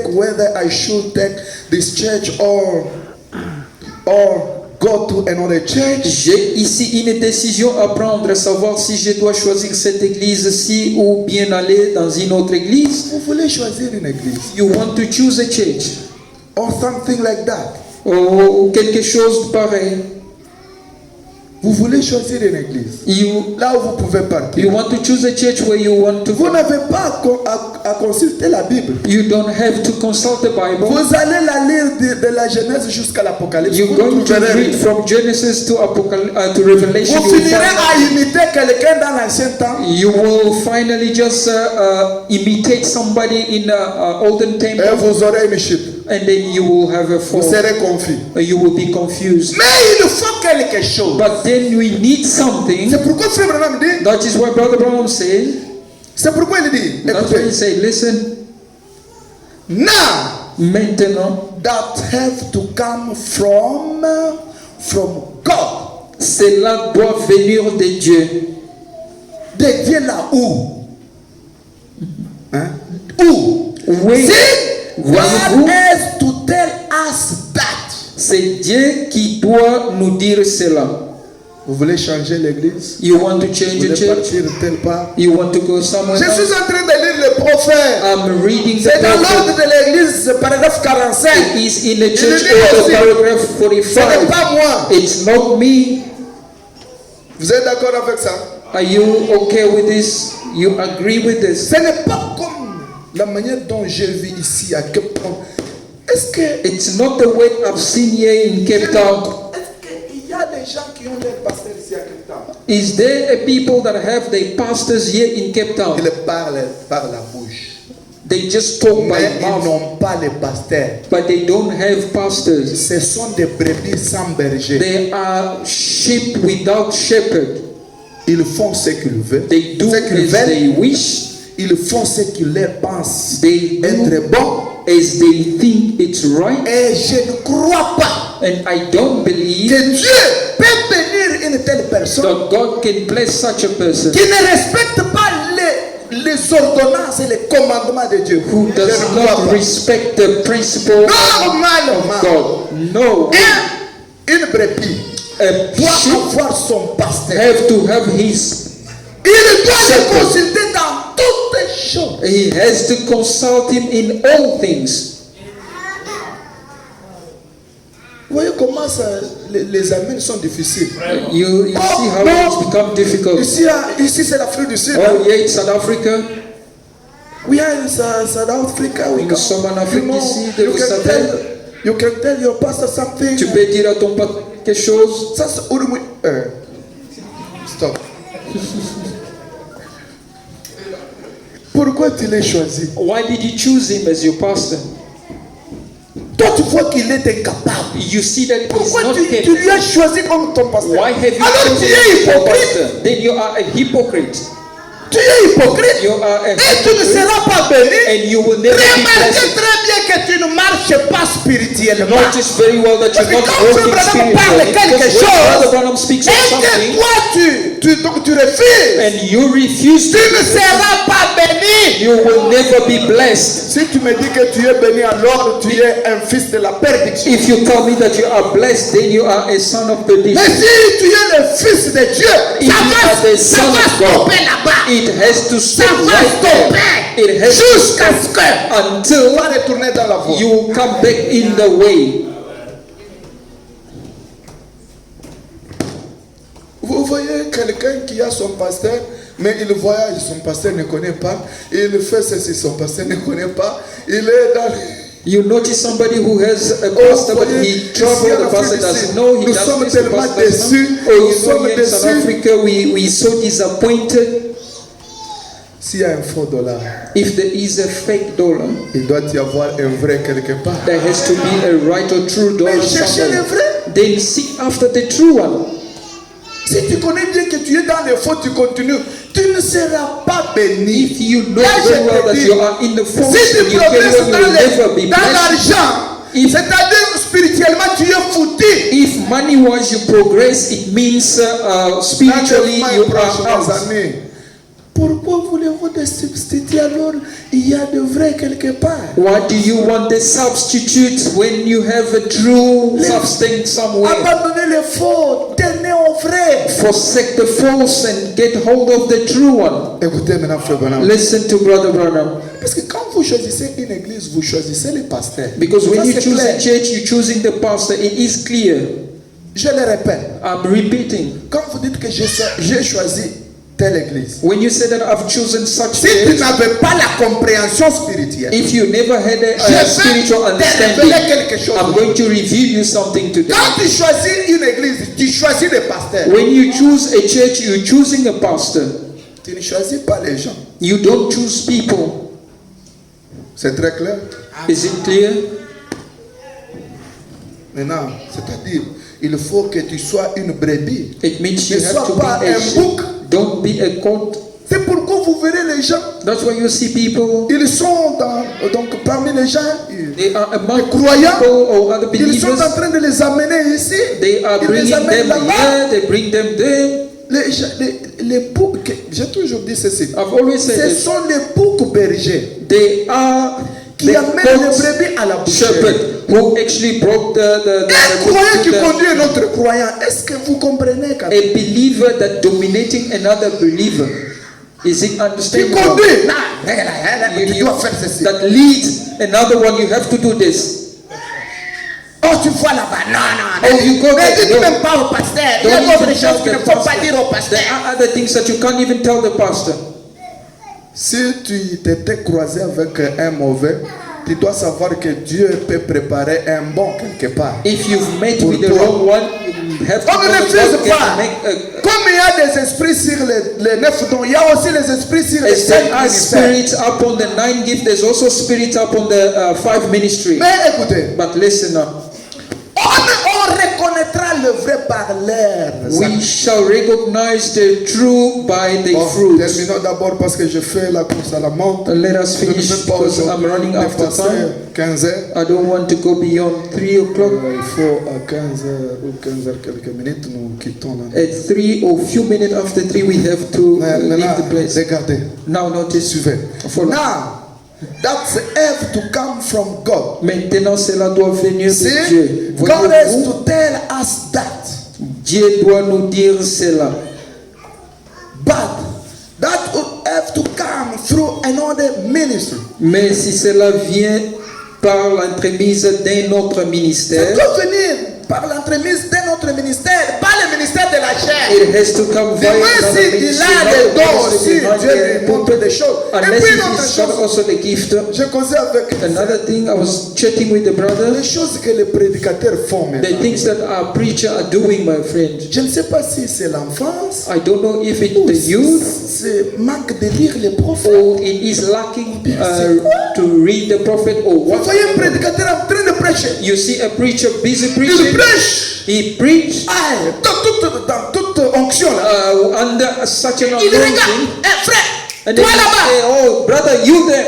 whether I should take this church or go to another church. J'ai ici une décision à prendre, à savoir si je dois choisir cette église-ci ou bien aller dans une autre église. Vous voulez choisir une église You want to choose a church or something like that. ou quelque chose de pareil. Vous voulez choisir une église. You Là où vous pouvez partir. want to choose a church where you want to Vous go. n'avez pas à consulter la Bible. You don't have to consult the Bible. Vous allez la lire de la Genèse jusqu'à l'Apocalypse. You're Vous going to trouverez read rien. from Genesis to Revelation. Vous finirez à imiter quelqu'un dans l'ancien temps. You will finally just imitate somebody in olden time, Et vous aurez une chute. and then you will have a Vous fall. serez confus. You will be confused. Mais il faut quelque chose. But then we need something. C'est pourquoi Frère Branham dit. That is what Brother Branham said. C'est pourquoi il dit. That's why he Écoutez. said, listen, Now maintenant, that have to come from God. cela doit venir de Dieu. De Dieu là où? Hein? Où? Oui, See, voyez-vous, God has to tell us that. c'est Dieu qui doit nous dire cela. Vous voulez changer l'église? You want to Vous change the voulez church? partir telle part? You want to go somewhere Je else? suis en train de lire le prophète. I'm reading the C'est dans l'ordre Bible. de l'église, paragraphe 45. It is in the church Il dit order, aussi, paragraph Ce n'est 45. pas moi. It's not me. Vous êtes d'accord avec ça? Are you okay with this? You agree with this? Ce n'est pas comme la manière dont je vis ici à Cape Town. Est-ce que It's not the way I've seen here in Cape Town. est-ce qu'il y a des gens qui ont leur pasteur ici à Cape Town? Is there a people that have their pastors here in Cape Town? Ils parlent par la bouche. They just talk by Mais ils mouth, n'ont pas les pasteurs. but they don't have pastors. Ce sont des brebis sans berger. They are sheep without shepherd. Ils font ce qu'ils veulent. They do Ce qu'ils as veulent. they wish. Ils font ce qu'ils leur pensent They do être bon. as they think it's right. Et je ne crois pas And I don't believe que Dieu peut bénir une telle personne that God can bless such a person qui ne respecte pas les ordonnances et les commandements de Dieu. who Je does ne crois not pas. respect the principle Normalement, of God. No. une brebis A doit sheep avoir son pasteur. have to have his. Il doit le Shepherd. consulter dans toutes choses. He has to consult him in all things. Vous voyez comment ça, les amens sont difficiles. You see how it's become difficult. Ici c'est l'Afrique du Sud. Oh, yeah, it's South Africa. We are in South Africa. We Nous sommes en Afrique ici, de you, vous can savez. you can tell your pastor something. Tu peux dire à ton patron quelque chose. Ça, c'est stop. Pourquoi tu l'as choisi? Why did you choose him as your pastor? Toi, tu vois qu'il est incapable. You see that he's Pourquoi not tu capable. lui as choisi comme ton pasteur? Why have you Alors tu chosen es him as your hypocrite. pastor? Then you are a hypocrite. Tu es hypocrite. You are a Et tu ne hypocrite. seras pas béni. And you will never be Remarquez blessed. très bien que tu ne marches pas spirituellement. Notice very well that Parce you're que not quand walking Frère Branham parle spiritually. quelque Because when chose, Brother Branham speaks of et que something toi tu refuses, and you refuse tu to, ne seras pas béni. you will never be blessed. Si tu me dis que tu es béni, alors tu es un fils de la perdition. If you tell me that you are blessed, then you are a son of Mais perdition. si tu es le fils de Dieu, If you are the ça son va of God, stopper là-bas. it It has to Ça stop va right there. stopper It has to jusqu'à stop ce que until va retourner dans la voie. you will come back in the way. Vous voyez quelqu'un qui a son pasteur, mais il voyage, son pasteur ne connaît pas. Il fait ceci, son pasteur ne connaît pas. Il est dans... You notice somebody who has a pastor, but he travels, the pastor doesn't know, he Nous does sommes this, the tellement pastor doesn't déçus. know. Oh, Nous you know, sommes here in South déçus. Africa, we're so disappointed. S'il y a un faux dollar, If there is a fake dollar, il doit y avoir un vrai quelque part. there has to be a right or true dollar Mais cherchez le somewhere. vrai. Then seek after the true one. Si tu connais bien que tu es dans les faux, tu continues, tu ne seras pas béni. If you know Là, je very well te that dis, you are in the false si and tu you carry progresses on, you will never be dans blessed. l'argent, If- c'est-à-dire spirituellement, tu es foutu. If money-wise you progress, it means spiritually you are out. Pourquoi voulez-vous des substituts alors? Il y a de vrai quelque part. Why do you want the substitute when you have a true substance somewhere? Abandonnez les faux, tenez au vrai. Forsake the false and get hold of the true one. Écoutez maintenant, frère Branham. Listen to Brother Branham. Parce que quand vous choisissez une église, vous choisissez les pasteurs. Because Ça, when you c'est choose clair. a church, you're choosing the pastor. It is clear. Je le répète. I'm repeating. Quand vous dites que j'ai choisi telle église, When you say that I've chosen such si tu church, n'avais pas la compréhension spirituelle, if you never had a je vais spiritual te understanding, révéler quelque chose. I'm going to reveal you something today. Quand tu choisis une église, tu choisis des pasteurs. When you choose a church, you're choosing a pastor. Tu ne choisis pas les gens. You don't choose people. C'est très clair. Is it clear? Maintenant, c'est-à-dire, il faut que tu sois une brebis. It means you Ne have to sois be pas a un sheep. bouc. Don't be a goat. C'est pourquoi vous verrez les gens. That's why you see people. Ils sont donc parmi les gens. They are among croyants. people or other Ils sont en believers. train de les amener ici. They are Ils bringing les amènent them là-bas. here. They bring them there. Les boucs, j'ai toujours dit ceci. I've always said Ce this. sont les boucs bergers They are qui the amènent les goat brebis à la boucherie. shepherd who actually brought Un croyant qui conduit un autre croyant, est-ce que vous comprenez quand a believer that dominating another believer. Is it tu understandable? conduis? You- Tu you- dois faire ceci. that leads another one, you have to do this. Oh, tu vois là-bas. Non, non. Oh, you go Mais there. dis No. même pas au pasteur. Il y a Don't d'autres even choses tell qu'il ne the faut pas dire au pastor. pasteur. There are other things that you can't even tell the pastor. Si tu t'étais croisé avec un mauvais, tu dois savoir que Dieu peut préparer un bon quelque part. If you've met Pour with the toi. wrong one, you have to On ne know that refuse God pas. can make a. Comme il y a des esprits sur les 9 dons, il y a aussi les esprits sur les As 5 there are ministères. spirits upon the 9 gift, there's also spirits upon the 5 ministry. Mais écoutez, But listen up. on reconnaîtra le vrai par l'air. We shall recognize the true by the Bon, fruits. terminons d'abord parce que je fais la course à la montre. Let us Je ne finish veux pas because I'm running after dépasser time. 15 heures. I don't want to go beyond 3 o'clock. Il faut à 15 heures ou 15 heures quelques minutes, nous quittons là. At 3 or few minutes after 3, we have to leave Maintenant, the place. regardez, Now notice. suivez. Follow. Now, that's have to come from God. Maintenant, cela doit venir de See, Dieu. God has Voyez-vous, to tell us that. Dieu doit nous dire cela. But that would have to come through another ministry. Mais si cela vient par l'entremise d'un autre Ça ministère, doit venir par l'entremise d'un autre ministère, pas le ministère de la chair. it has to come via Dis-moi another si il ministry, a not des the dons, ministry si behind Dieu the lui montre pulpit. des choses. Et Unless puis it une autre is got chose, also the gift. je causais avec Another thing, I was chatting with the brother. les choses que les prédicateurs font The maintenant. things that our preacher are doing, my friend. Je ne sais pas si c'est l'enfance I don't know if it's ou the si youth c'est manque de lire les prophètes. or it is lacking to read the prophet or Vous what. voyez un prédicateur en train de prêcher. You see a preacher busy Il preaching. prêche. He preached Ah, dans toute onction là. under such an Il regarde. anointing. Eh, frère, And toi then he là-bas. say, oh, brother, you there.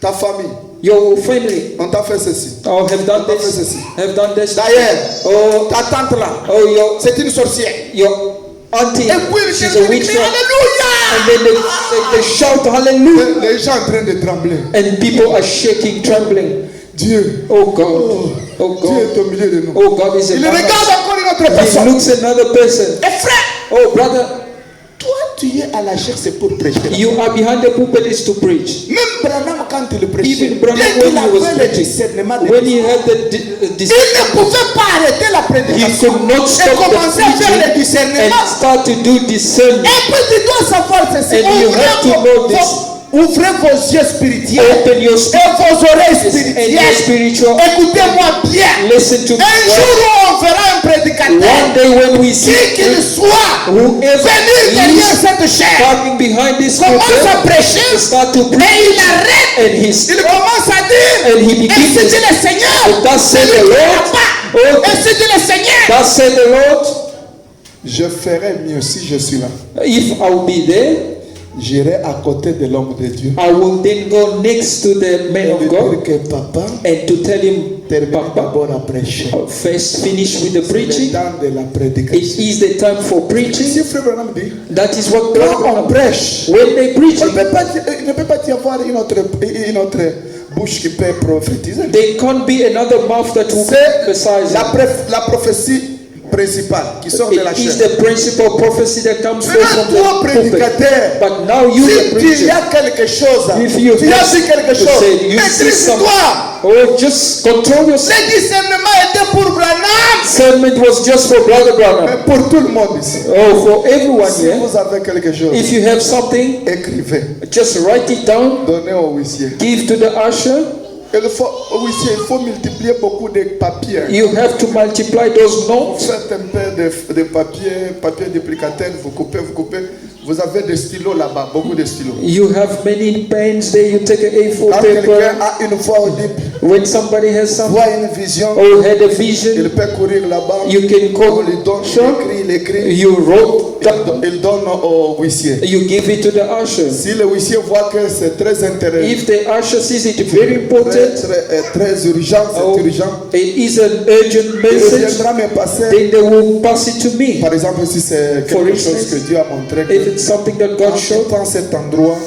Ta famille, Your family. on t'a fait ceci. Oh, have done Pas fait this. ceci. Have done this. D'ailleurs, Oh, ta tante là, oh, c'est une sorcière. your auntie. Et puis She's il a witch. dit, And Alléluia. then they shout hallelujah. Les gens en train de trembler. And people are shaking, trembling. Dieu, Oh God. Oh Dieu God. est au milieu de nous. Oh God is Il a regarde encore une autre He personne. looks at another person. Et frère, Oh brother, toi tu es à la chair, c'est pour prêcher. You are behind the pulpit is to preach. Même Branham, quand il prêchait, Even Branham, dès when qu'il he was avait le preaching, discernement de when Dieu, he had the il ne discernment, pouvait pas arrêter la he prédication could not et stop the commencer à faire le preaching discernement. and start to do discernment. Et puis tu dois savoir ceci. And you have to know this. Ouvrez vos yeux spirituels Open your et vos oreilles and your spirituelles. spiritual. Écoutez-moi bien. Listen to Un me. jour où on verra un prédicateur, One day when we see qui qu'il soit, whoever venir derrière is cette chair, talking behind this commence pulpit, à prêcher, he start to mais preach il arrête. and he's Il commence à dire, and he begins ainsi dit to le Seigneur, Thus said the celui qui Lord. n'a pas, Oh, ainsi dit le Seigneur. thus said the Lord. Je ferai mieux si je suis là. If I will be there, J'irai à côté de l'homme de Dieu. I will then go next to the man Et of lui God dire que papa, and to tell him, termine Papa, d'abord à prêcher. first finish with the C'est le preaching. temps de la It prédication. is the time for preaching. Si Frère Branham dit, That is what quand on God prêche, when they preach. il ne peut pas y avoir une autre bouche qui peut prophétiser. There can't be another mouth that will C'est prophesy. la prophétie principale qui sort de la It is chair. the principal prophecy that comes forth from Maintenant, toi, the pulpit. prédicateur, But now you, the si tu preacher, as quelque chose, if you tu as vu quelque chose, say you see some, maîtrise-toi. oh, just control yourself. Le discernement était pour Branham, Discernment was just for Brother Branham. mais pour tout le monde ici. Oh, for everyone Si here. vous avez quelque chose, If you have something, écrivez, just write it down, donnez au huissier. give to the usher. Il faut multiplier beaucoup de papiers. You have to multiply those Vous notes. faites un peu de papier duplicateur, vous coupez. Vous avez des stylos là-bas, beaucoup de stylos. You have many pens there. You take a A4 Quand quelqu'un paper. a une voix audible, When somebody has something voit une vision, or had a il vision, peut courir là-bas. you can On call. lui donne, Sure. il écrit, You wrote down. il donne au huissier. You give it to the usher. Si le huissier voit que c'est très intéressant, If the usher sees it very important, très urgent, oh, c'est urgent, it is an urgent il message, viendra me passer. then they will pass it to me. Par exemple, si c'est For quelque chose instance, que Dieu a montré, If que it's something that God quand showed, dans cet endroit,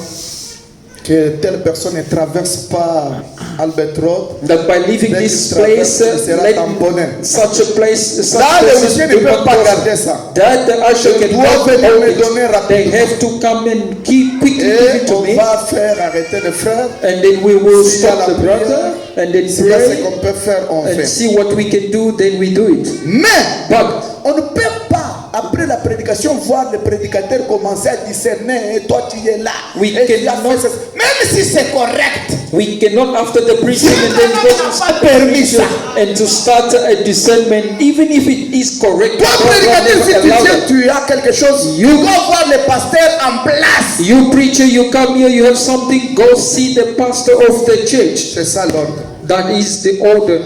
que telle personne ne traverse pas Albert Road, that by leaving dès this qu'il traverse, place, il sera let tamponné. such a place, such Là, le person huissier ne do peut not pas cross garder it. ça. That the usher Il doit cannot venir hold me it. donner They rapidement. have to come and quickly give Et it to on me, va faire arrêter le frère. and then we will S'il y a stop la the brother prière, and then S'il y a ce pray qu'on peut faire, on and fait. see what we can do. Then we do it. Mais But on ne peut pas, après la prédication, voir le prédicateur commencer à discerner. Et toi, tu es là. We Et tu as cannot- fait ça. Même si c'est correct. we cannot, after the preaching, and then Dieu go n'a pas permis ça. and to start a discernment, even if it is correct. Toi, God prédicateur, si never tu allowed viens, it. tu as quelque chose. Tu dois voir le pasteur en place. You preacher, you come here, you have something, go see the pastor of the church. C'est ça l'ordre. That is the order.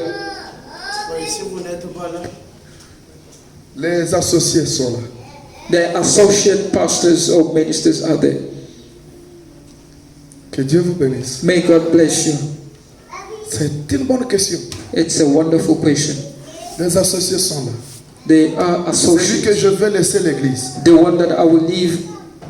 Si vous n'êtes pas là, Les associés sont là. The associate pastors or ministers are there. Que Dieu vous bénisse. May God bless you. C'est une bonne question. It's a wonderful question. Les associés sont là. They are Celui que associates. je vais laisser l'église. The one that I will leave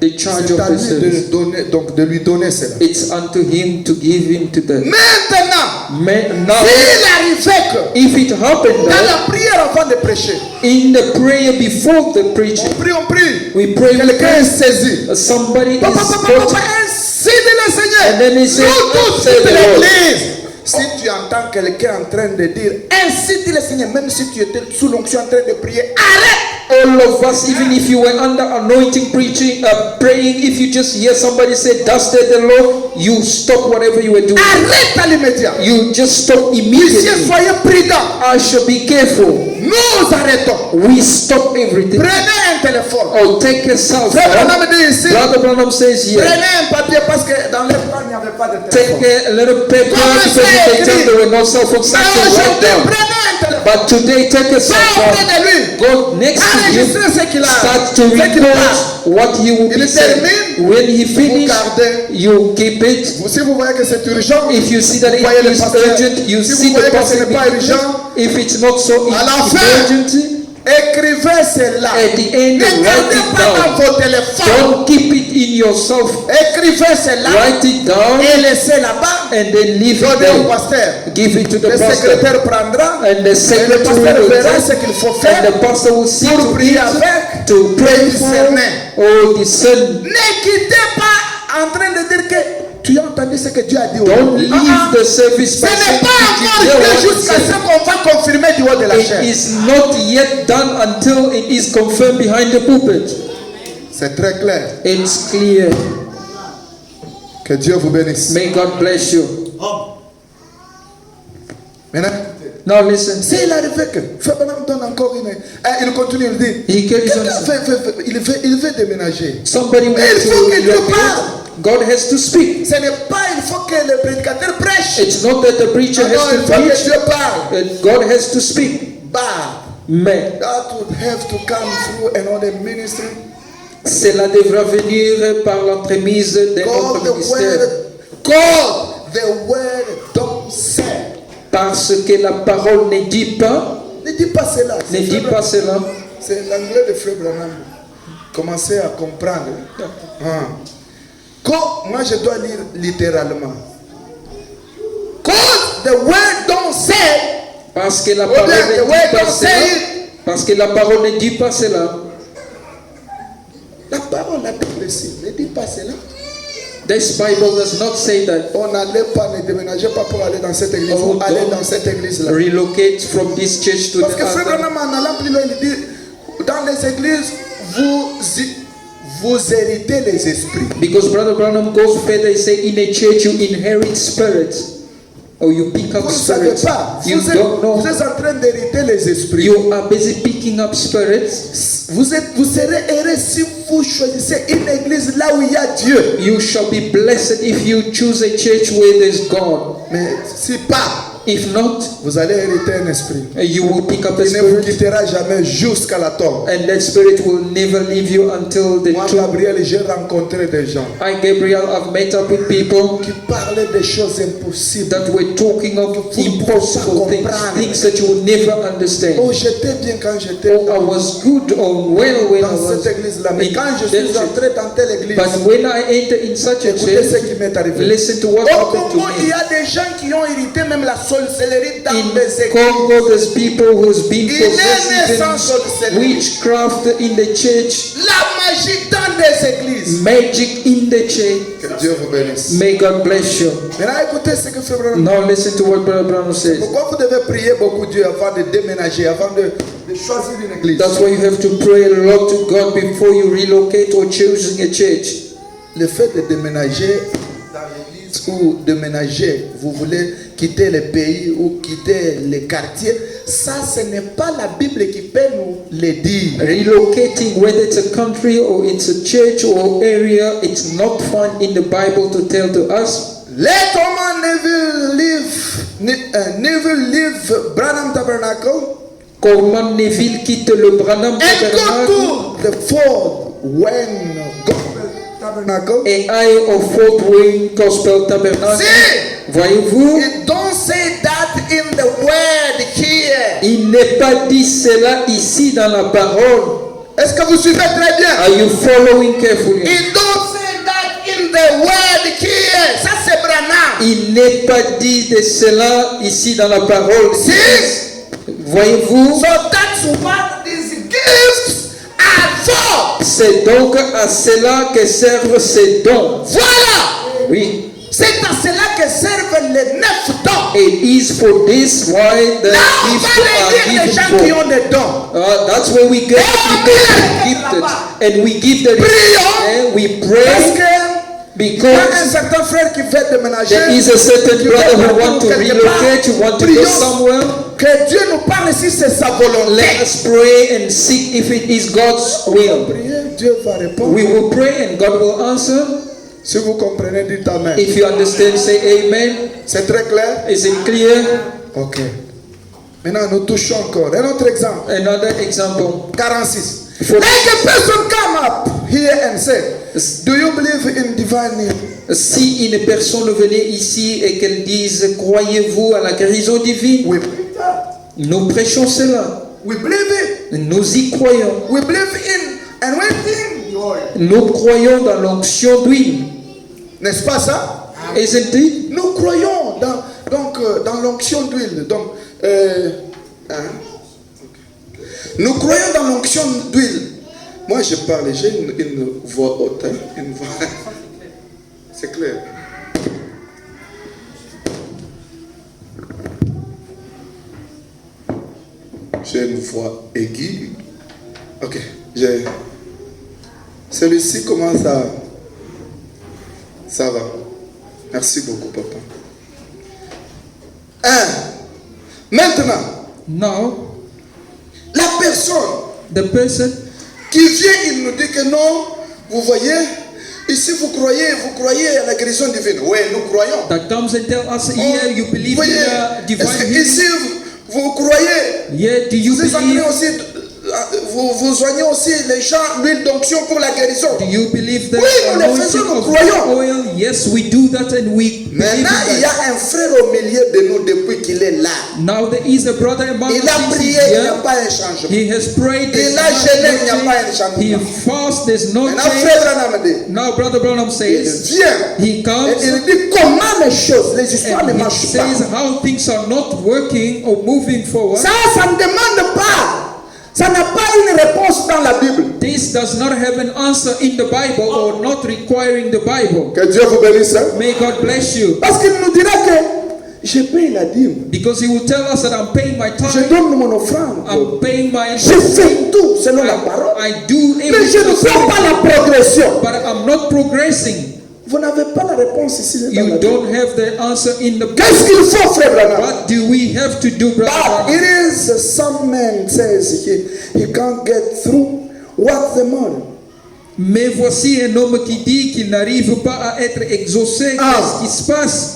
the charge C'est of à the lui service. de donner, donc de lui donner cela. It's unto him to give him to the. Maintenant, Now, s'il arrivait que if it happened dans that la prière avant de prêcher, in the prayer before the preaching, on prie. we pray, Quelqu'un est saisi. somebody is Papa, brought, ainsi dit le Seigneur. and then he says, Nous tous, "Say toute the Lord." l'église. Si tu entends quelqu'un en train de dire, ainsi dit le Seigneur, même si tu étais sous l'onction en train de prier, arrête. All of us, even if you were under anointing preaching, praying, if you just hear somebody say, "Thus said the Lord," you stop whatever you were doing. Arrête à l'immédiat. You just stop Monsieur, immediately. soyez prudents. I should be careful. Nous arrêtons. We stop everything. Prenez un téléphone. Oh, take a cell Frère phone. Branham dit ici, Brother Branham says here, prenez un papier parce que dans leur temps, il n'y avait pas de téléphone. take a little paper because in the time there were no cell phones. Start Mais to write aujourd'hui, down. prenez un téléphone. But today, take a cell Va auprès phone. de lui. Go next to Enregistrez him. ce qu'il a. Start to Ce qu'il record a. what he will Il be saying. termine, When he vous finishes, gardez. you keep it. Si vous voyez que c'est urgent, If you see that vous voyez it le is pasteur. urgent, you Si see vous the voyez que ce person n'est pas immediately. urgent, If it's not so à la fin, emergent, écrivez cela. at the end, Ne write gardez it pas dans down. vos téléphones. Don't keep it in yourself. Écrivez cela Write it down et laissez là-bas. and then leave it Donnez au there. pasteur. Give it to the Le pastor. secrétaire prendra And the et le secretary pasteur will verra take, ce qu'il faut and faire the pastor will see pour to prier it avec to pray discerner. for or discern. Ne quittez pas en train de dire que tu as entendu ce que Dieu a dit. Don't leave the service Ce by n'est saying, pas "Did encore you hear fait what he jusqu'à said?" ce qu'on va confirmer du haut de la chair. It is not yet done until it is confirmed behind the pulpit. C'est très clair. It's clear. Que Dieu vous bénisse. May God bless you. Maintenant, Now listen. c'est il arrivé que Frère Branham donne encore une. Il continue, il dit. He carries on. Il veut déménager. Somebody Mais wants il faut to que Dieu relocate. parle. God has to speak. Ce n'est pas il faut que le prédicateur prêche. It's not that the preacher Non, has il to faut que preach. Dieu parle. God has to speak. Bah, Mais that would have to come through another ministry. cela devra venir par l'entremise d'un God autre the ministère. word, the word don't say. Parce que la parole ne dit pas, Ne dis pas cela. ne dit pas cela. C'est l'anglais de Frère Branham. Commencez à comprendre. Quand moi je dois lire littéralement. Cause the word don't say. Parce que la Oh, parole the ne word dit pas don't say cela. it. Parce que la parole ne dit pas cela. La parole la Bible ici ne dit pas cela. This Bible does not say that. On n'allait pas, ne déménageait pas pour aller dans cette église. Oh, On allait don't dans cette église-là. relocate from this church to Parce the que Frère other. Branham en allant plus loin, il dit, dans les églises, vous héritez les esprits. Because Brother Branham goes further, he say in a church you inherit spirits. Or you pick up Vous ne savez spirits. pas. You don't know. Vous êtes en train d'hériter les esprits. You are busy picking up spirits. Vous serez heureux si vous choisissez une église là où il y a Dieu. You shall be blessed if you choose a church where there's God. Mais si pas, If not, vous allez hériter un esprit. you will pick up a Il ne vous spirit, quittera jamais jusqu'à la tombe. and that spirit will never leave you until the Moi, tomb. Gabriel, j'ai rencontré des gens I, Gabriel, have met up with people qui parlaient des choses impossibles. that were talking of impossible things, things that you will never understand. Oh, j'étais bien quand j'étais Oh, I was good or well when I dans was cette église-là. Mais in quand je that suis church. entré dans telle église, But when I enter in such a écoutez ce church, qui m'est arrivé. listen to what Au happened to Congo, il y me. a des gens qui ont hérité même la sorcellerie dans In les églises. Congo, there's people who's been Il est né possessed sans in sorcellerie. witchcraft in the church, La magie dans les églises. magic in the church. Que Dieu vous bénisse. May God bless you. Maintenant, écoutez ce que Frère Branham. Now listen to what Brother Branham says. Pourquoi vous devez prier beaucoup Dieu avant de déménager, avant de choisir une église? That's why you have to pray a lot to God before you relocate or choosing a church. Le fait de déménager dans l'église ou déménager, vous voulez quitter le pays ou quitter les quartiers, ça ce n'est pas la Bible qui peut nous le dire. Relocating, whether it's a country or it's a church or area, it's not found in the Bible to tell to us. Let a man never leave Branham Tabernacle Comment Neville quitte le Branham and Tabernacle go to the Fort Wayne Gospel Tabernacle. et aille au Fort Wayne Gospel Tabernacle. See, Voyez-vous, it don't say that in the word here. il n'est pas dit cela ici dans la parole. Est-ce que vous suivez très bien? Are you following carefully? It don't say that in the word here. Ça c'est Branham. Il n'est pas dit de cela ici dans la parole. Si. Voyez-vous, So that's what these gifts are for. c'est donc à cela que servent ces dons. Voilà. Oui. C'est à cela que servent les 9 dons. It is for this why the Là, on gifts va les are dire les given gens qui for. ont des dons. That's where we get the people who are gifted, and we give the and we Parce pray que il y a un because certain frère qui veut déménager. there is a certain qui brother veut who want to partir quelque part. relocate, who want to go Prions somewhere. que Dieu nous parle si c'est sa volonté. Let us pray and see if it is God's will. Priez, Dieu va répondre. We will pray and God will answer. Si vous comprenez, dites Amen. If you understand, say amen. C'est très clair? Is it clear? Ok. Maintenant, nous touchons encore. Un autre exemple. Another example. 46. For- Let a person come up here and say, do you believe in divine healing? Si une personne venait ici et qu'elle dise, croyez-vous à la guérison divine? We believe that. Nous prêchons cela. We believe it. Nous y croyons. We believe in anointing the oil. Nous croyons dans l'onction d'huile. N'est-ce pas ça? Isn't it? Nous croyons dans l'onction d'huile. Donc, nous croyons dans l'onction d'huile. Moi, je parle, j'ai une voix haute, hein, une voix. C'est clair. J'ai une voix aiguë. Ok, celui-ci commence à... Ça va. Merci beaucoup, papa. Maintenant, Now, la personne the person qui vient, il nous dit que non, vous voyez, ici vous croyez à la guérison divine. Oui, nous croyons. that comes and tell us, yeah, you believe Voyez, in divine est-ce que healing? ici vous croyez? Yeah, do you Vous êtes en train believe? aussi, vous soignez aussi les gens l'huile d'onction pour la guérison. Do you believe that Oui, nous le anointing faisons, nous of croyons. oil? Yes, we do that and we believe Maintenant, il in y that. a un frère au milieu de nous depuis qu'il est là. Now there is a brother among us. Il a since prié, he's il n'y a here. pas un changement. He has prayed. There's Il a jeûné, il n'y a no pas un change. changement. He fasts. There's no Maintenant, change. frère Branham dit, Now Brother Branham il says vient. he Et comes il dit comment les choses, les histoires ne and he marchent says pas. how things are not working or moving forward. Ça ne demande pas. Ça n'a pas une réponse dans la Bible. This does not have an answer in the Bible or not requiring the Bible. Que Dieu vous bénisse. May God bless you. Parce qu'il nous dira que je paye la dîme. Because he will tell us that I'm paying my Je time, donne mon offrande. I'm paying my Je fais tout selon la parole. I do Mais je ne everything, vois pas la progression. but I'm not progressing. Vous n'avez pas la réponse ici dans la You Bible. don't have the answer in the Bible. Qu'est-ce qu'il faut, frère Branham? What do we have to do, But brother? it is some man says he can't get through. What's the money? Mais voici un homme qui dit qu'il n'arrive pas à être exaucé. Ah. Qu'est-ce qui se passe?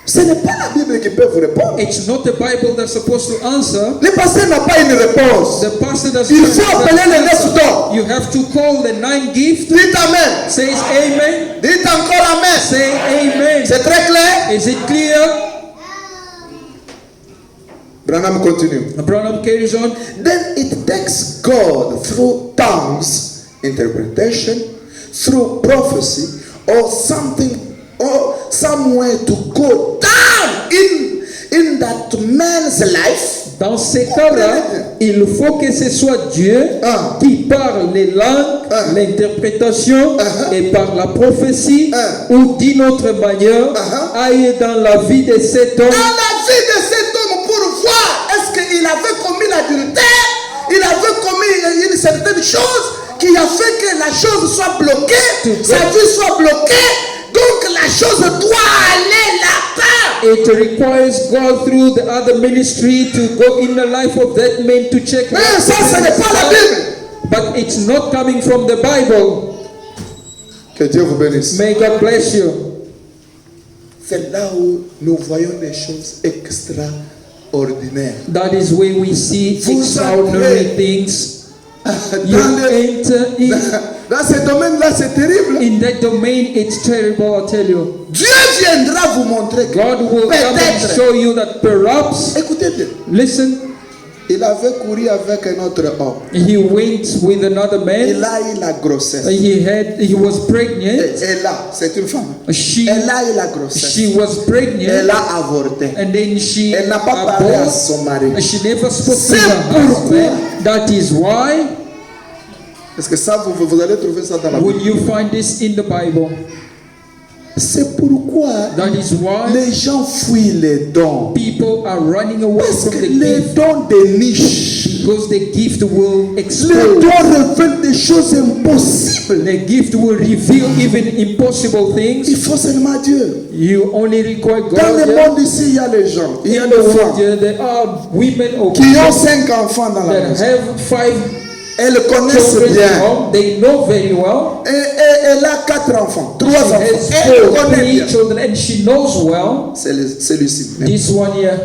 Ce n'est pas la Bible qui peut vous répondre. It's not the Bible that's supposed to answer. Le pasteur n'a pas une réponse. The pastor does Il not faut have appeler les the 9 answer. dons. You have to call the 9 gift. Dites Amen. Says amen. Dites encore Amen. Say amen. C'est très clair. Is it clear? Branham continue. Branham carries on. Then it takes God through tongues, interpretation, through prophecy, or something, or somewhere to go down in that man's life. Dans ces cas-là, il faut que ce soit Dieu Ah. qui parle les langues, Ah. l'interprétation Ah. et par la prophétie Ah. ou d'une autre manière Ah. aille dans la vie de cet homme. Dans la vie de cet homme pour voir est-ce qu'il avait commis l'adultère, il avait commis une certaine chose qui a fait que la chose soit bloquée, sa vie soit bloquée, donc la chose doit aller là-bas. It requires God through the other ministry to go in the life of that man to check. Mais ça, ce n'est pas la Bible. But it's not coming from the Bible. Que Dieu vous bénisse. May God bless you. C'est là où nous voyons des choses extraordinaires. That is where we see Vous extraordinary entrez things. You Dans, enter in. dans ce domaine-là, c'est terrible. In that domain, it's terrible, I'll tell you. Dieu viendra vous montrer que God will come and peut-être. show you that perhaps, Écoutez bien. listen, Il avait couru avec un autre homme. he went with another man. Il a eu la grossesse. He was pregnant. Et là, c'est une femme. She Elle a eu la grossesse. was Elle pregnant, a avorté. and then she Elle n'a pas parlé à aborted. son mari. She never spoke to C'est her pourquoi. husband. That is why. Est-ce que ça, vous allez trouver ça dans la Will Bible? you find this in the Bible? C'est pourquoi That is why les gens fuient les dons. people are running away Parce from que the les gift dons dénichent. because the gift will Les expose. dons révèlent des choses impossibles. The gift will reveal even impossible Il things. faut seulement Dieu. You only require Dans God. le Yeah? monde ici, il y a les gens, il y a In des the world, femmes yeah, there are women or qui ont 5 enfants dans la that maison. have 5 Elles connaissent children at bien. home. They know very well. Et elle a 4 enfants, 3 She enfants. has Elle 4, connaît 3 bien. children, and she knows well. C'est celui-ci. This one here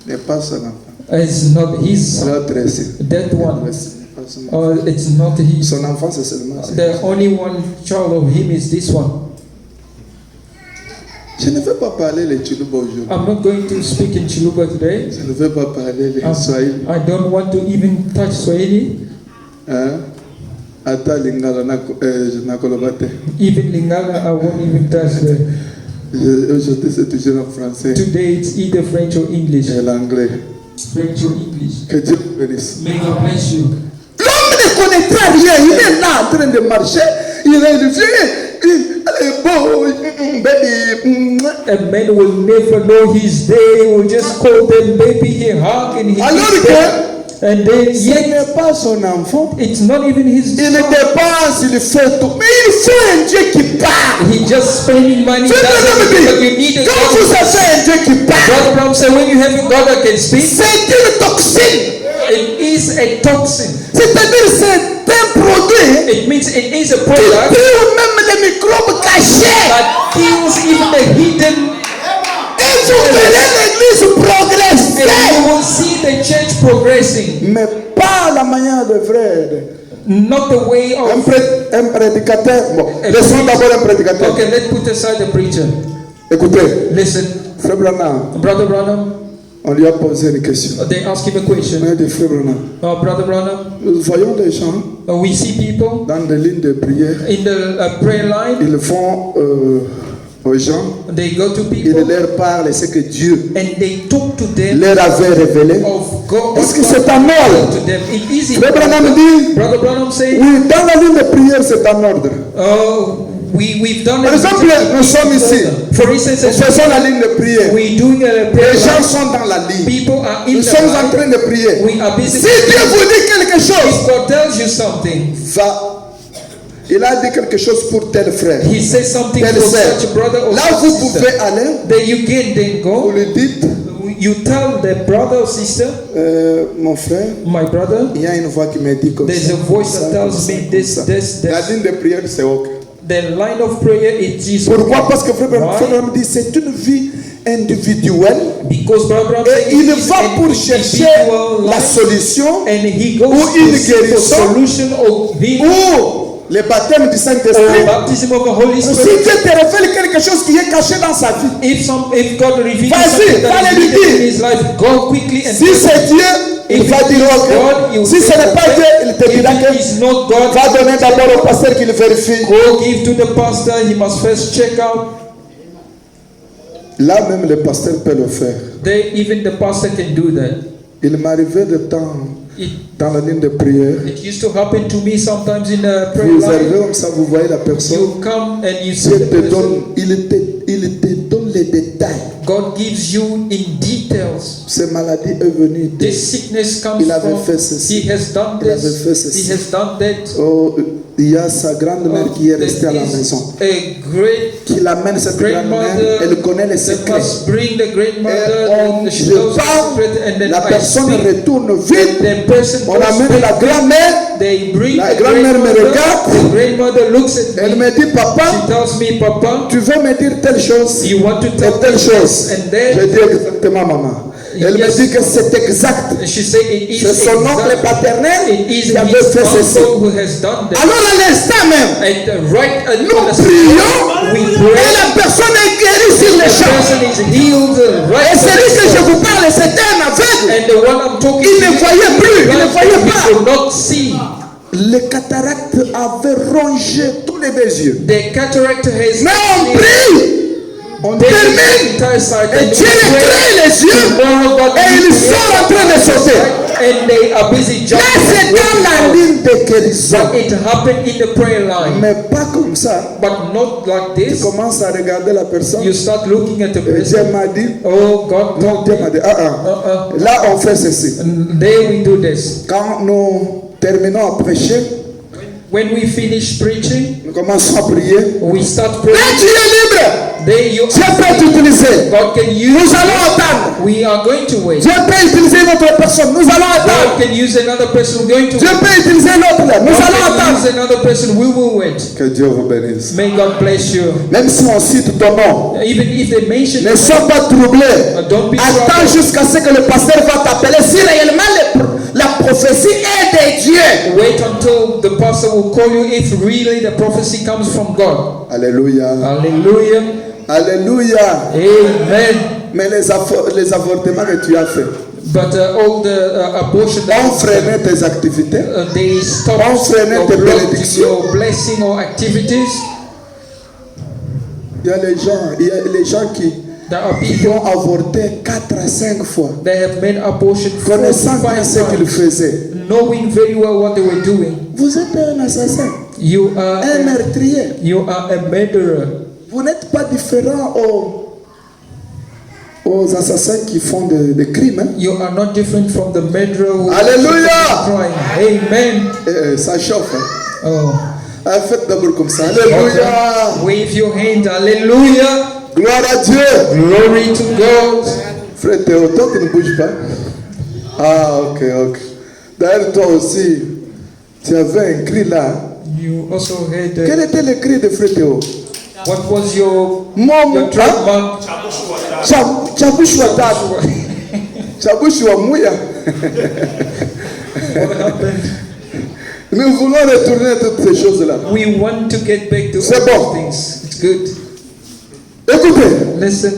N'est pas son enfant. is not his. L'autre ici. That one, N'est pas son enfant. it's not his. Son enfant, c'est seulement ça. The only one child of him is this one. Je ne veux pas parler les Chiluba aujourd'hui. I'm not going to speak in Chiluba today. Je ne veux pas parler les Swahili. I don't want to even touch Swahili. Hein? Ata lingala nakoloba te. Even Lingala, I won't even touch the. Aujourd'hui, c'est toujours en français Today it's either French or English. et l'anglais. French or English. Que Dieu vous bénisse. May God bless you. L'homme ne connaîtra rien. Il est là en train de marcher. Il vient, elle est beau, baby. A man will never know his day. He will just call them baby. He hug and he Alors kiss que them. And then ce yet n'est pas son enfant. it's not even his Il son. dépense, il fait tout. Mais il faut un Dieu qui parle. He just spending money. Tu Doesn't peux but you need a quand God. vous avez un Dieu qui parle, Brother Brown said when you have a God that can speak, c'est une toxine. it is a toxin. C'est-à-dire c'est un produit It means it is a qui product tue même les microbes cachés. that kills even the hidden. Et vous verrez l'église And progresser. you will see the church progressing, Mais pas la manière de Fred. not the way Un, of. un prédicateur. Bon, laissons d'abord un prédicateur. Okay, let's put aside the preacher. Écoutez, Listen, Frère Branham, Brother Branham, on lui a posé une question. they ask him a question. On a dit, Frère Branham, Brother Branham, nous voyons des gens we see people dans des lignes de prière. in the prayer line. Ils font aux gens, They go to ils people leur parlent ce que Dieu and they talk to them leur avait révélé. of God. Est-ce que c'est en ordre? To them. It is in Frère Branham order. dit, Brother Branham said, oui, dans la ligne de prière, c'est en ordre. oh, we've done Par exemple, everything. nous sommes ici. For instance, Nous faisons la ligne de prière. we're doing a prayer Les gens line. sont dans la ligne. People are in Nous the sommes en line. train de prier. We are busy. Si Dieu vous dit quelque chose, If God tells you something, va. Il a dit quelque chose pour tel frère. He says something Telle for sœur. such a brother or Là, such vous sister. pouvez aller. Then you can then Vous go. lui dites, You tell the brother or sister, mon frère, my brother, il y a une voix qui me dit comme there's ça. a voice comme that ça, tells comme me ça, this, comme ça. this, La this. ligne de prière, c'est OK. The line of prayer it is Pourquoi? okay. Parce que frère Why? Branham dit c'est une vie individuelle. Because Brother Branham Et said il it is va an pour chercher individual la life, solution and he goes ou une to seek for guérison, solution or healing ou le baptême du or Saint-Esprit. baptism of the Holy Si Spirit. Dieu te révèle quelque chose qui est caché dans sa vie, If God reveals Vas-y, something that va is lui hidden in dire. his life, go quickly and si tell c'est him. Dieu, il If va it dire is OK. God, he will Si ce say n'est pas okay. Dieu, il te If dira it que is not God, va donner d'abord au pasteur qu'il vérifie. go give to the pastor. He must first check out. Là même le pasteur peut le faire. Even the pastor can do that. Il m'arrivait de temps It, dans la ligne de prière. it used to happen to me sometimes in a prayer Vous arrivez line. comme ça, vous voyez la personne. You come and you see Dieu the te person. donne, il te donne les détails. God gives you in details. Cette maladie est venue. This sickness comes Il avait from. fait ceci. He has done Il avait fait this. ceci. He has done that. Oh, il y a sa grande-mère qui est restée à la There is maison. a great Qu'il amène cette grande-mère, grandmother elle connaît les that secrets. must bring the Et grandmother. on, And she je knows the parle, secret, and then la I personne speak. retourne vite. The person On goes amène back. la grand-mère. They bring La the grand-mère me grandmother. regarde. The grandmother looks at Elle me. me dit, papa, She tells me, Papa, tu veux me dire telle chose you want to et tell telle me chose. this and Je that. dis exactement, maman. Elle Yes. me dit que c'est exact. And she said it is C'est son oncle exact. paternel It is qui avait his fait ceci. uncle who has done that. Alors à l'instant même, And right at nous the spot, prions we et pray. la personne est guérie sur le The champ. person is healed right Et on celui the que je spot. vous parle, c'était un aveugle. And the one I'm talking Il to, ne voyait plus, il ne voyait he pas. could not see. Le cataracte avait rongé tous les deux yeux. The cataract has Mais on prie, on termine, et Dieu les crée les yeux, et ils sont en train de sauter. and they are busy Là, jumping. c'est dans la ligne de guérison. But it happened in the prayer line, Mais pas comme ça. but not like Tu this. commences à regarder la personne. You start looking at the Et Dieu person. m'a dit, Oh, God non, told Dieu me. m'a dit, Là, on fait ceci. And there we do this. Quand nous terminons à prêcher, When we finish preaching, nous commençons à prier. we start Là, praying. tu es libre. There you Dieu peut t'utiliser. God can use. Nous allons attendre. We are going to wait. Dieu peut utiliser une autre personne. Nous allons attendre. God can use another person. We're going to Dieu wait. peut utiliser l'autre là. Nous God allons can attendre. use another person. We will wait. Que Dieu vous bénisse. May God bless you. Même si on cite ton nom, Even if they mention ne sois pas troublé. don't be Attends troubled. jusqu'à ce que le pasteur va t'appeler. Si réellement la prophétie est de Dieu. Wait until the pastor will call you if really the prophecy comes from God. Alléluia. Hallelujah. Alléluia. Amen. Mais les avortements que tu as fait But all the abortion ont freiné tes activités. they stop ont freiné or tes blocked bénédictions. your blessing or activities. Il y a les gens There are qui people ont avorté 4 à 5 fois, that have made abortion 4 to 5 connaissant bien ce qu'ils times, faisaient. knowing very well what they were doing. Vous êtes un assassin, You are un meurtrier. you are a murderer. Vous n'êtes pas différent aux assassins qui font des crimes. Hein. You are not different from the murderer who Alléluia! crime. Amen. Ça chauffe. Hein. Oh. Faites d'abord comme ça. Alléluia! Wave your hand. Hallelujah. Gloire à Dieu! Glory to God. Frère Théo, toi tu ne bouges pas. Ah, ok. D'ailleurs, toi aussi, tu avais un cri là. You also heard Quel était le cri de Frère Théo? what was your Mon trademark? Chabushwa Chabushwa Mouya. What happened? Nous voulons retourner à toutes ces choses-là. We want to get back to C'est all bon. these things. It's good. Écoutez, Listen,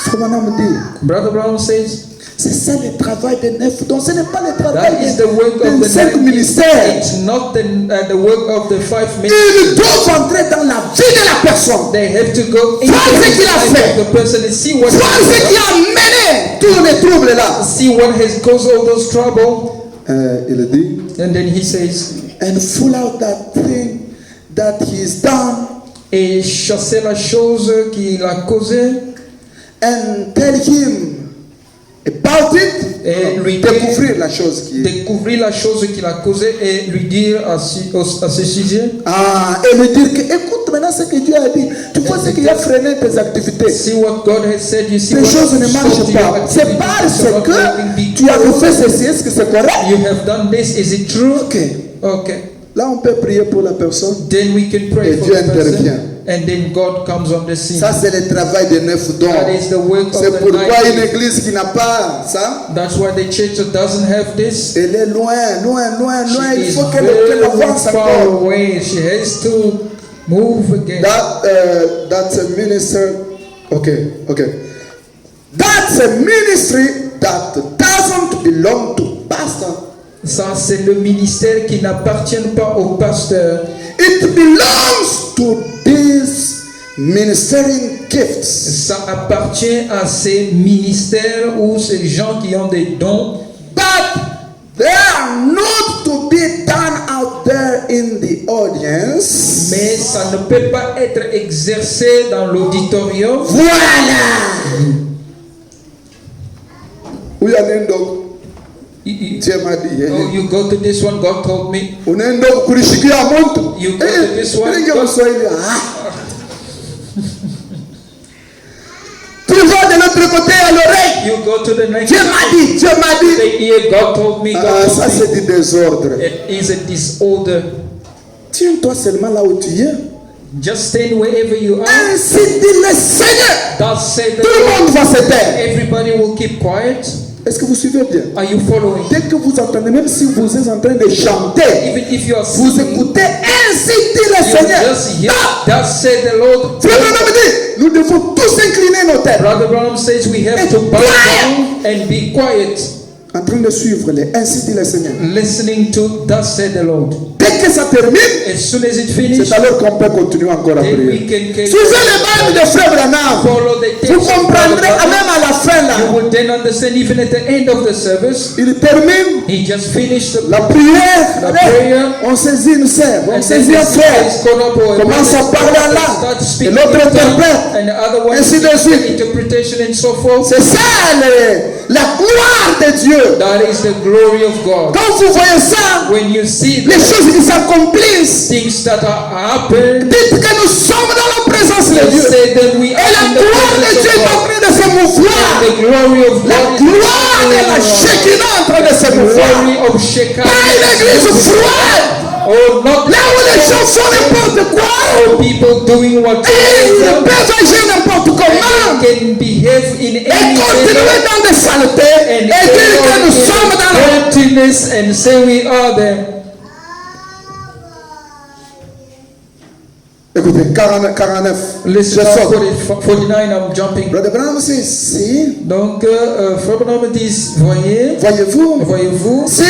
Frère me dit, Brother Brown says c'est ça le travail des neufs. Donc ce n'est pas le that travail is the work of des the 5 nine. ministères. It's not the work of the 5 ministers. Ils doivent entrer dans la vie de la personne. They have to go into Voir ce the qu'il a life fait. of the person and see what Voir ce qui a mené tous les troubles là. see what has caused all those trouble. Il dit, And then he says, and pull out that thing that he's done et chasser la chose qu'il a causée and tell him about it. et lui Découvrir la chose qui est. découvrir la chose qu'il a causée et lui dire à ce sujet. Et lui dire que écoute maintenant ce que Dieu a dit. Tu vois ce qui a freiné tes activités. See what God has said. You see Les what choses ne stopped marchent your pas. C'est activities parce from not working. que tu as fait ceci. Est-ce que c'est correct? You have done this. Is it true? Ok. Okay. Là on peut prier pour la personne. Then we can pray Et for Dieu the person, intervient. and then God comes on the scene. Ça c'est le travail des 9 dons. That is the work C'est of the pourquoi une nine. église qui n'a pas ça, That's why the church that doesn't have this. elle est loin. She Il is faut qu'elle very avance far encore. away. She has to move again. That's a minister. Okay. That's a ministry that doesn't belong to pastor. Ça, c'est le ministère qui n'appartient pas au pasteur. It belongs to these ministering gifts. Ça appartient à ces ministères ou ces gens qui ont des dons. But they are not to be done out there in the audience. Mais ça ne peut pas être exercé dans l'auditorium. Voilà. Où y a un dog? Dieu m'a dit. Oh, you go to this one, God told me. On a un dog kulishikia moto. You go to this one. Tu vas de l'autre côté à l'oreille. You go to the next Dieu m'a dit. the ear, God told me, God Ça told c'est me. du désordre. It is a disorder. Tiens-toi seulement là où tu es. Just stand wherever you are. Ainsi dit le Seigneur. Thus say the Tout le monde va se taire. Everybody will keep quiet. Est-ce que vous suivez bien? Are you following? Dès que vous entendez, même si vous êtes en train de chanter, Even if you are vous singing, écoutez, ainsi dit le you Seigneur. just hear, thus say the Lord. Frère Branham dit, nous devons tous incliner nos têtes. Brother Branham says we have to bow down and be quiet, En train de suivre les ainsi dit le Seigneur. listening to thus say the Lord. Dès que ça termine, As soon as it finishes, c'est alors qu'on peut continuer encore à then we prier. can Suivez les Bibles de Frère Branham. follow the Vous text of comprendrez Brother même Branham. à la fin You là. will then understand even at the end of the service. Il termine He just finished the la prière. La Allez, prière. on saisit une sœur, on and then saisit un this frère. is called up or Commence à parler en langue. start Et speaking l'autre in tongues, interprète. and the other one Ainsi de gives suite. the interpretation and so forth. C'est ça la gloire de Dieu. That is the glory of God. Quand vous voyez ça, When you see les the choses qui s'accomplissent, things that are happening, dites que nous sommes dans la présence de you Dieu. say that we Et are la in the gloire de presence Dieu est of en God. train de se mouvoir. The glory of La God is gloire de la Shekinah est en train de se mouvoir. glory of Shekinah. Pas une église froide. Oh, not Là où les gens font n'importe quoi. all people doing what Et ils they peuvent agir n'importe comment. can behave in Et any continuer way dans des saletés. Et dire que nous sommes dans la... dirtiness and say we are there. Écoutez, 49. Listen, Je saute. 49, I'm jumping. Brother Branham says, si, Donc, Frère Branham dit, voyez-vous, voyez-vous, si,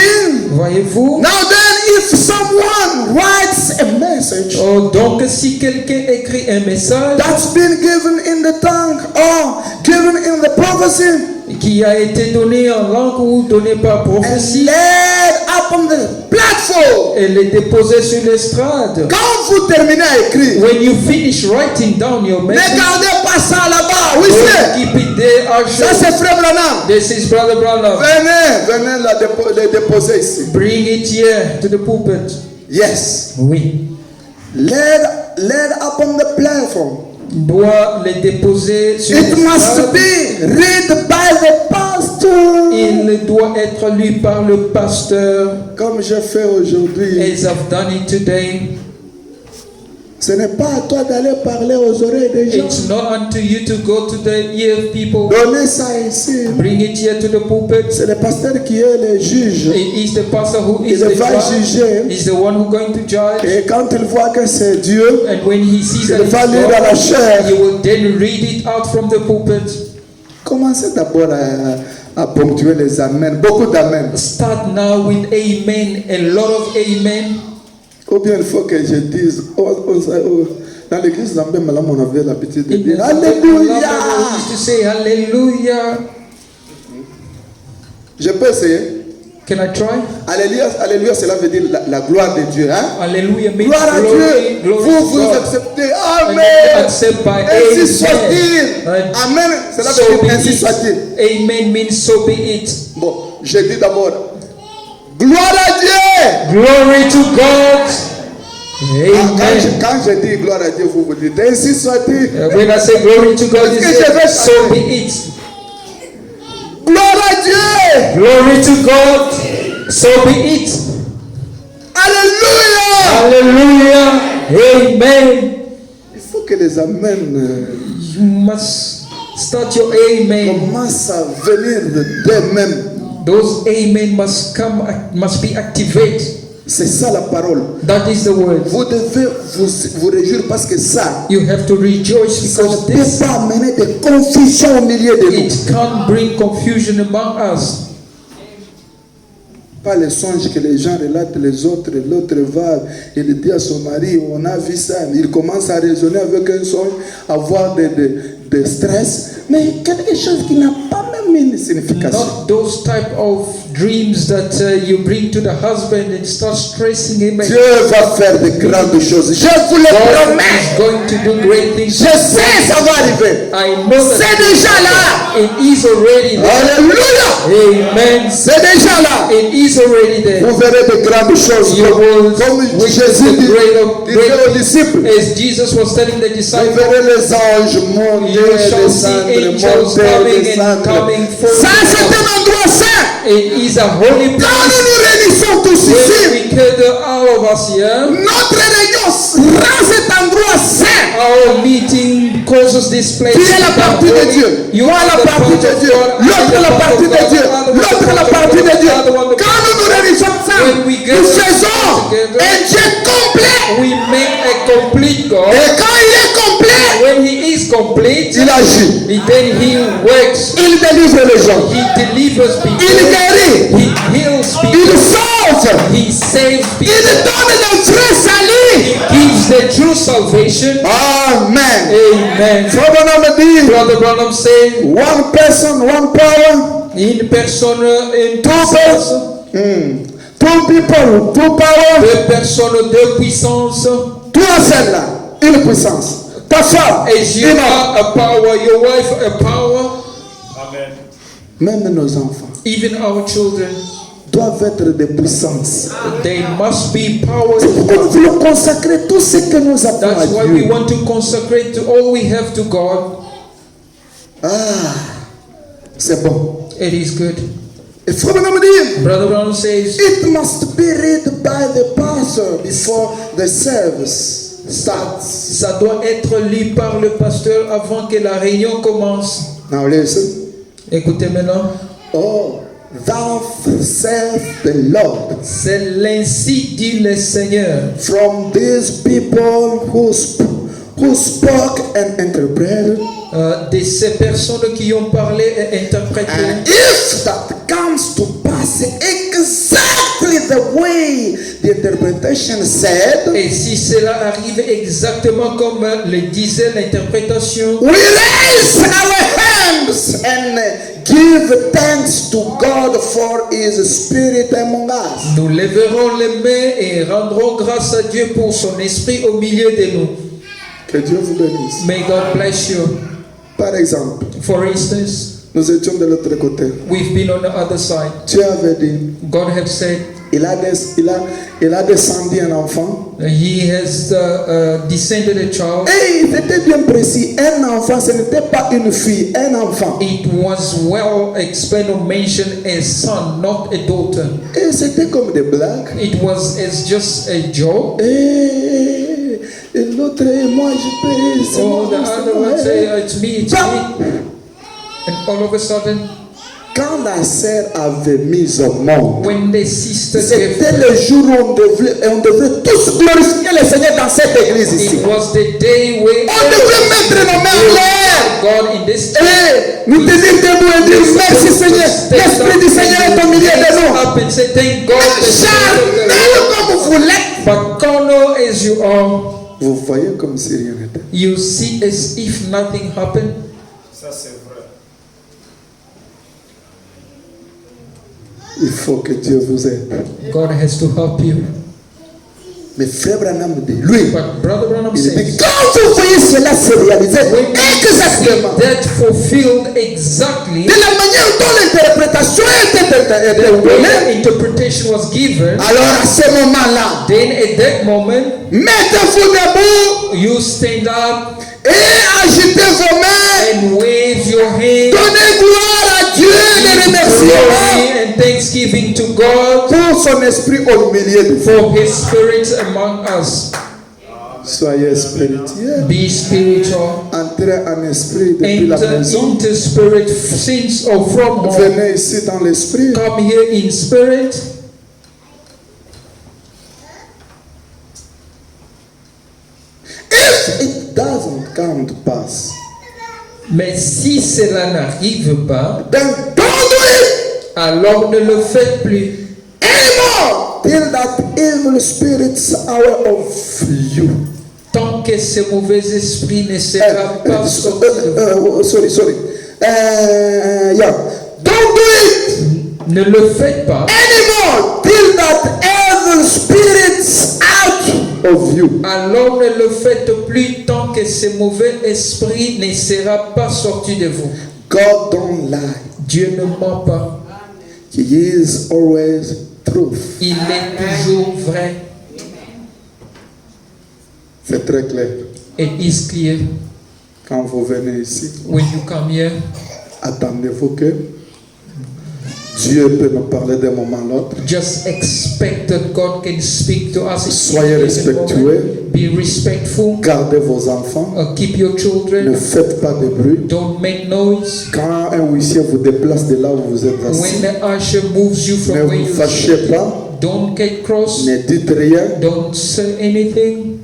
voyez-vous. now then if someone writes a message Oh, donc si quelqu'un écrit un message that's been given in the tongue or given in the prophecy qui a été donné en langue ou donné par and prophétie, laid upon the platform, elle est déposée sur l'estrade. quand vous terminez à écrire, When you finish writing down your ne message, gardez pas ça là-bas. Oui, don't c'est. keep it there. Ça, Usher. c'est Frère Branham. This is Brother Branham. Venez les déposer ici. Bring it here to the pulpit. Yes. Oui. Laid upon the platform. Doit les déposer sur It must l'estrade. be read by the pastor. Il doit être lu par le pasteur. Comme je fais aujourd'hui, As I've done it today. ce n'est pas à toi d'aller parler aux oreilles des gens. It's not unto you to go to the ear of people. Donnez ça ici. Bring it here to the pulpit. C'est le pasteur qui est le juge. It is the pastor who is Il the va judge. juger. He's the one who's going to judge. Et quand il voit que c'est Dieu, And when he sees il that it's va lire dans la God, chair. he will then read it out from the pulpit. Commencez d'abord à ponctuer les amens. Beaucoup d'amens. Start now with amen, a lot of amen. Ou bien il faut que je dise, dans l'église Lambert Malam, on avait l'habitude de In the dire we Alléluia. used to say hallelujah. Je peux essayer. Can I try? Alléluia, alléluia, cela veut dire la gloire de Dieu. Hein? Hallelujah means Gloire à glory, Dieu. glory Vous to vous God. acceptez. And Amen. you accept by Ainsi amen. soit-il. And Amen. Cela so veut be dire ainsi it. soit-il. Amen means so be it. Bon, je dis d'abord, gloire à Dieu. Glory to God. Amen. Quand je dis gloire à Dieu, vous vous dites ainsi soit-il. When I say glory to God, Est-ce que je vais it's so be it. Gloire à Dieu. Glory to God. So be it. Alléluia. Hallelujah. Amen. Il faut que les amens You must start your amen. commencent à venir d'eux-mêmes. Those amen must come, must be activated. C'est ça la parole. That is the word. Vous devez vous réjouir parce que ça, You have to rejoice ça ne because peut this, pas amener de confusion au milieu de nous. it can't bring confusion among us. Pas les songes que les gens relatent les autres, l'autre va, il dit à son mari, on a vu ça, il commence à raisonner avec un songe, avoir de stress, mais quelque chose qui n'a pas même une signification. Not those type of dreams that you bring to the husband and start stressing him. Dieu va faire de grandes choses. Je vous le God promets. is going to do great things. Je sais ça va arriver. I know that C'est déjà là. it is already there. Alléluia. Amen. C'est déjà là. It is already there. Vous verrez de grandes choses. You will Comme witness Jésus the disait aux great, disciples, as Jesus was telling the vous disciples, verrez les anges monter, you shall see descendre, angels monter, coming and descendre. coming Ça, c'est forth. un endroit saint. It is a holy Quand place. nous nous réunissons tous When ici, we gather all of us here, notre réunion rend cet endroit saint. our meeting causes this place Tu to es la become partie de holy. Dieu. You Moi are la the partie part de of Dieu. God, I L'autre am la the part partie of de God, Dieu. the other one the L'autre part la of partie God, de Dieu. the other one the Quand part nous of nous God. réunissons ensemble, When we nous gather faisons together, un Dieu complet. we make a complete God. Et quand il est complet, When he is complete, il agit. then he works. Il délivre les gens. He delivers people. Il guérit. He heals Il people. sauve. He saves Il people. donne le vrai salut. Gives the true salvation. Amen. Amen. Frère Branham dit, Brother Branham said, one person, one power. une personne, une Two puissance. Two people, two power. Deux personnes, deux puissances. Toi celle-là, une puissance. Ta femme, As you une are a power, your wife a power. même nos enfants Even our children, doivent être des puissances. they must be powers. Pourquoi nous voulons consacrer tout ce que nous avons à That's why we Dieu. want to consecrate to all we have to God. C'est bon. It is good. Et Frère Branham dit, Brother Brown says, it must be read by the pastor before the service starts. ça doit être lu par le pasteur avant que la réunion commence. Now listen. Écoutez maintenant. Oh, thou saith the Lord. C'est l'ainsi dit le Seigneur. From these people who spoke and interpreted. De ces personnes qui ont parlé et interprété. And if that comes to pass exactly the way they the interpretation said, Et si cela arrive exactement comme le disait l'interprétation, we raise our hands and give thanks to God for His Spirit among us. nous lèverons les mains et rendrons grâce à Dieu pour son esprit au milieu de nous. Que Dieu vous bénisse. May God bless you. Par exemple, For instance, nous étions de l'autre côté. we've been on the other side. Dieu avait dit, God have said il a descendu un enfant. He has descended a child. Et c'était bien précis. Un enfant, ce n'était pas une fille, un enfant. It was well explained or mentioned as son, not a daughter. Et c'était comme des blagues. It was as just a joke. Et l'autre, moi je peux. c'est So moi, the c'est other moi. one say, it's me, it's me. And all of a sudden, Quand la sœur avait mis au monde, when the sister c'était gave le jour où on devait tous glorifier le Seigneur dans cette église ici. it was the day where On devait mettre nos mains en l'air. God in this Et nous tenir debout et dire merci Seigneur. L'Esprit du Seigneur est au milieu de nous. up and say, thank God. the Spirit of the Charnel Lord. comme vous l'êtes. But carnal as you are, Vous voyez comme si rien n'était. you see as if nothing happened. Ça, c'est vrai. Il faut que Dieu vous aide. God has to help you. Mais frère Branham dit, lui, But Brother Branham il dit, says, quand vous voyez cela se réaliser exactement, that fulfilled exactly de la manière dont l'interprétation était the way donnée, the interpretation was given, alors à ce moment-là, then at that moment, mettez-vous debout you stand up et agitez vos mains, and wave your hand, donnez gloire à Dieu et give remerciez glory and thanksgiving to God pour son esprit au milieu de vous. for His Spirit among us. Soyez spirituel. Be spiritual. Entrez en esprit depuis la Enter maison. into spirit since or from home. Venez ici dans l'esprit. Come here in spirit. If it doesn't come to pass, Mais si cela n'arrive pas, then don't do it alors ne le faites plus. anymore till that evil spirits are of you. Tant que ce mauvais esprit ne sera pas sorti de vous. Sorry. Yeah. Don't do it Ne le faites pas. anymore till that evil spirits out of you. Alors ne le faites plus tant que ce mauvais esprit ne sera pas sorti de vous. God don't lie. Dieu ne ment pas. He is always truth. Il est toujours vrai. C'est très clair. It is clear. Quand vous venez ici, When you come here, attendez-vous que Dieu peut nous parler d'un moment à l'autre. just expect that God can speak to us. Soyez in a respectueux. moment. Be respectful. Gardez vos enfants. Keep your Ne children. faites pas de bruit. Don't make noise. Quand un huissier vous déplace de là où vous êtes assis, When the usher moves you ne from where vous you fâchez sit, pas. don't get cross. Ne dites rien. Don't say anything.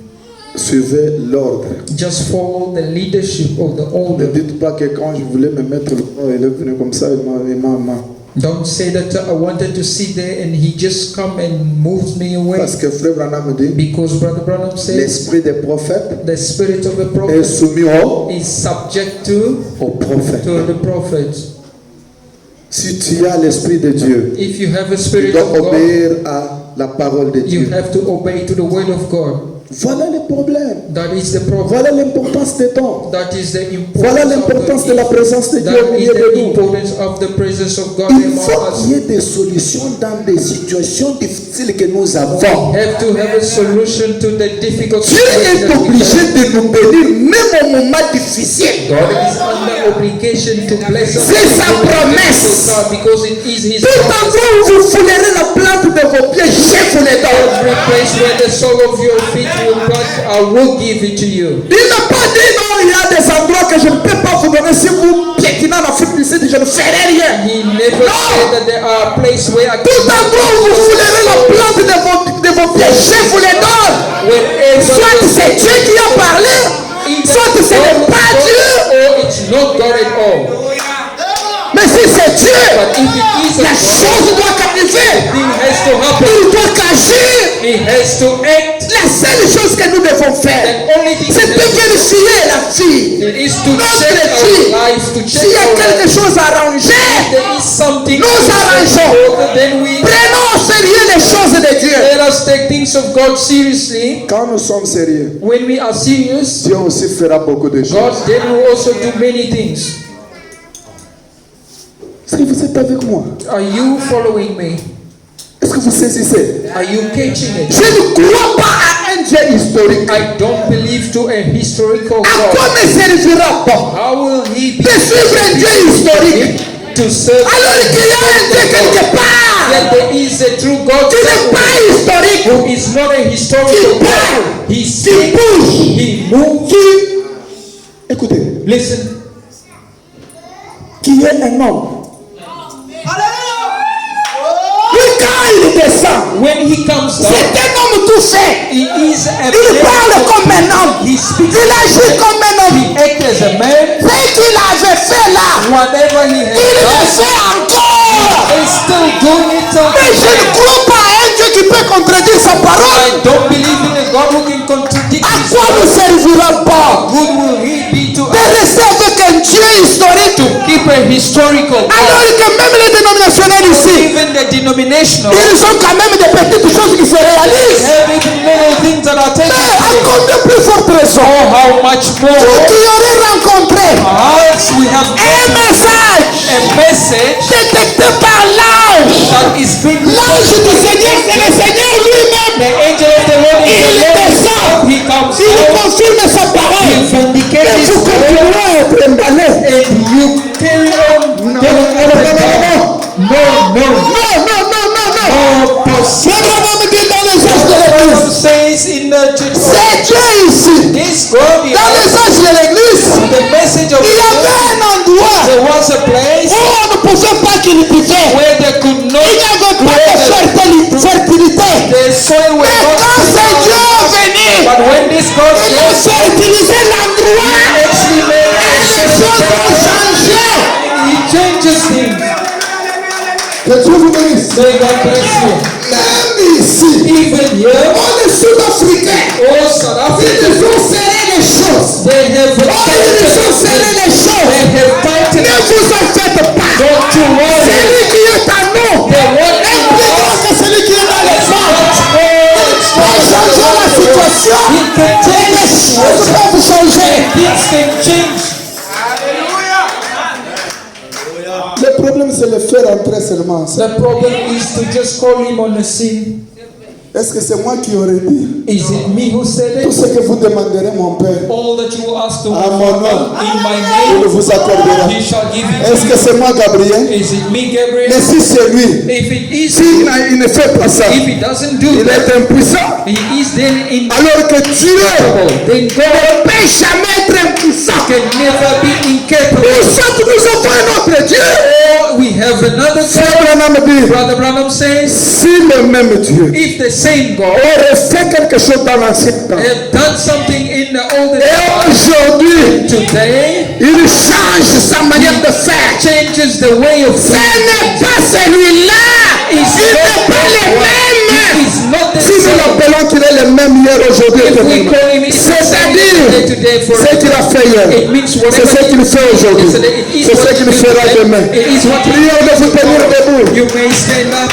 Suivez l'ordre. Just follow the leadership of the Ne order. dites pas que quand je voulais me mettre le bras, il est venu comme ça, il m'a. Don't say that I wanted to sit there and he just come and moves me away. Parce que Frère Branham dit, Because Brother Branham says l'esprit des prophètes the spirit of the est prophet soumis is subject to aux prophètes. the prophet. Si tu as l'esprit de Dieu, If you have a tu spirit dois of God, obéir à la parole de you Dieu. have to obey to the word of God. Voilà le problème. That is the problem. Voilà l'importance des dons. That is the Voilà importance l'importance de la of présence de the, Dieu au that is milieu de the nous. importance of the presence of God Il among faut qu'il y us. ait des solutions dans des situations difficiles que nous We avons. have to have a solution to the difficult Dieu situation est that we obligé have. de nous bénir même au moment difficile. God is under obligation to bless us C'est sa promesse. because it is His Tout promise. endroit où vous foulerez la plante de vos pieds, je vous les donne. Every place where the sole of your feet will plant, I will give it to you. Il n'a pas dit non, il y a des endroits que je ne peux pas vous donner. Si vous piétinez en Afrique du Sud, je ne ferai rien. He never said that there are places where I Tout endroit où vous foulerez la plante de vos pieds, je vous les donne. Soit c'est Dieu qui a parlé, soit ce n'est pas Dieu. or it's not God at all. Mais si c'est Dieu, But if it is la a God, chose doit arriver. thing has to happen. Il doit qu'agir. He He has to act. La seule chose que nous devons faire, The only thing c'est de vérifier la vie. is to Notre check vie. our lives, to check S'il y a our quelque lives. chose à arranger, There is something nous arrangeons. then we Prenons au sérieux les choses de Dieu. let us take things of God seriously. Quand nous sommes sérieux, When we are serious, Dieu aussi fera beaucoup de God choses. then will also do many things. Est-ce que vous êtes avec moi? Are you following me? Est-ce que vous saisissez? Are you catching it? Je ne crois pas à un Dieu historique. I don't believe to a historical À quoi God. me servira pas How will he be de suivre un Dieu historique to serve alors qu'il y a un Dieu quelque part Yet there is a true God qui n'est pas historique, who is not a qui historical parle, God. He qui speaks, bouge, he moves. qui... Écoutez, Listen, qui est un homme. Lui, quand il descend, when he comes c'est down, un homme tout fait. he is a Il parle man. comme un homme. He speaks, Il agit comme un homme. he acts as a man. Ce qu'il avait fait là, Whatever he il has le done, fait encore. he's still doing it till Mais je ne today. crois pas à un Dieu qui peut contredire sa parole. I don't believe in a God who can contradict À his quoi nous word. servira pas Good will he be to de us rester avec un Dieu historique to keep a historical God. alors que même les dénominationnels ici, Even the denominational ils ont quand même des petites choses qui se réalisent. have even little things that are taking Mais à place. combien plus forte raison Oh, how much more qui aurait rencontré else we have un message a message détecté par l'ange. that is being L'ange du Seigneur, c'est le Seigneur the lui-même. angel of the Lord is Il the Lord descend. himself. He comes Il out, confirme sa he parole. vindicates Et his vous word, continuez à être emballé. and you carry on Non, telling non, non, non, non, non. no, no, Non, non, non, non, non. no, C'est vraiment me dit dans les âges de l'église. Bible says in the church, C'est Dieu ici. this God, Dans les âges de l'église, the message of il y avait un endroit there was a place où on ne pouvait pas cultiver. where they could Il not n'y avait pas de fertilité. the soil was Mais not quand c'est Dieu fertile. venu, But when this God il came, a fertilisé l'endroit. actually made Et les choses ont changé. he changes things. Que Dieu vous bénisse. May God bless you. Même ici, Even here, on est sud-africains. all South Ils Africa, nous ont serré les choses. they have Oh, ils nous ont serré les choses. they have tightened. Ne vous en faites pas. Don't you worry. Celui qui est à nous The one est plus grand que celui qui est dans les gens. much more Pour changer la situation, He can et change les the choses situation. peuvent changer. Things can change. Le problème, c'est le faire entrer seulement. The problem is to just call him on the scene. Est-ce que c'est moi qui aurais dit? Is it me who said Tout it? ce que vous demanderez, mon Père, All that you will ask to à mon nom, in my il name, vous accordera. he shall give it Est-ce to que you. c'est moi, Gabriel? Is it me, Gabriel? Mais si c'est lui, If it is s'il him, il ne fait pas ça, if he doesn't do il that, est impuissant. he is then in Alors que Dieu then God ne peut jamais être impuissant. can never be incapable. Pour ça que nous avons un autre Dieu. Or we have another Frère God. Branham dit, Brother Branham says, si le même Dieu if the same God aurait fait quelque chose dans l'ancien temps, have done something in the olden et time, aujourd'hui, today il change sa manière de faire. changes the way of Ce thinking. n'est pas celui-là. Il n'est pas le même. Is not the Si nous same. l'appelons qu'il est le même hier, aujourd'hui, If we éternellement. call him C'est-à-dire, today for ce qu'il a fait hier, it means c'est whatever ce qu'il fait aujourd'hui, yesterday, it is c'est what ce he qu'il will fera today. demain. It is what he Prions de vous tenir debout, You may stand up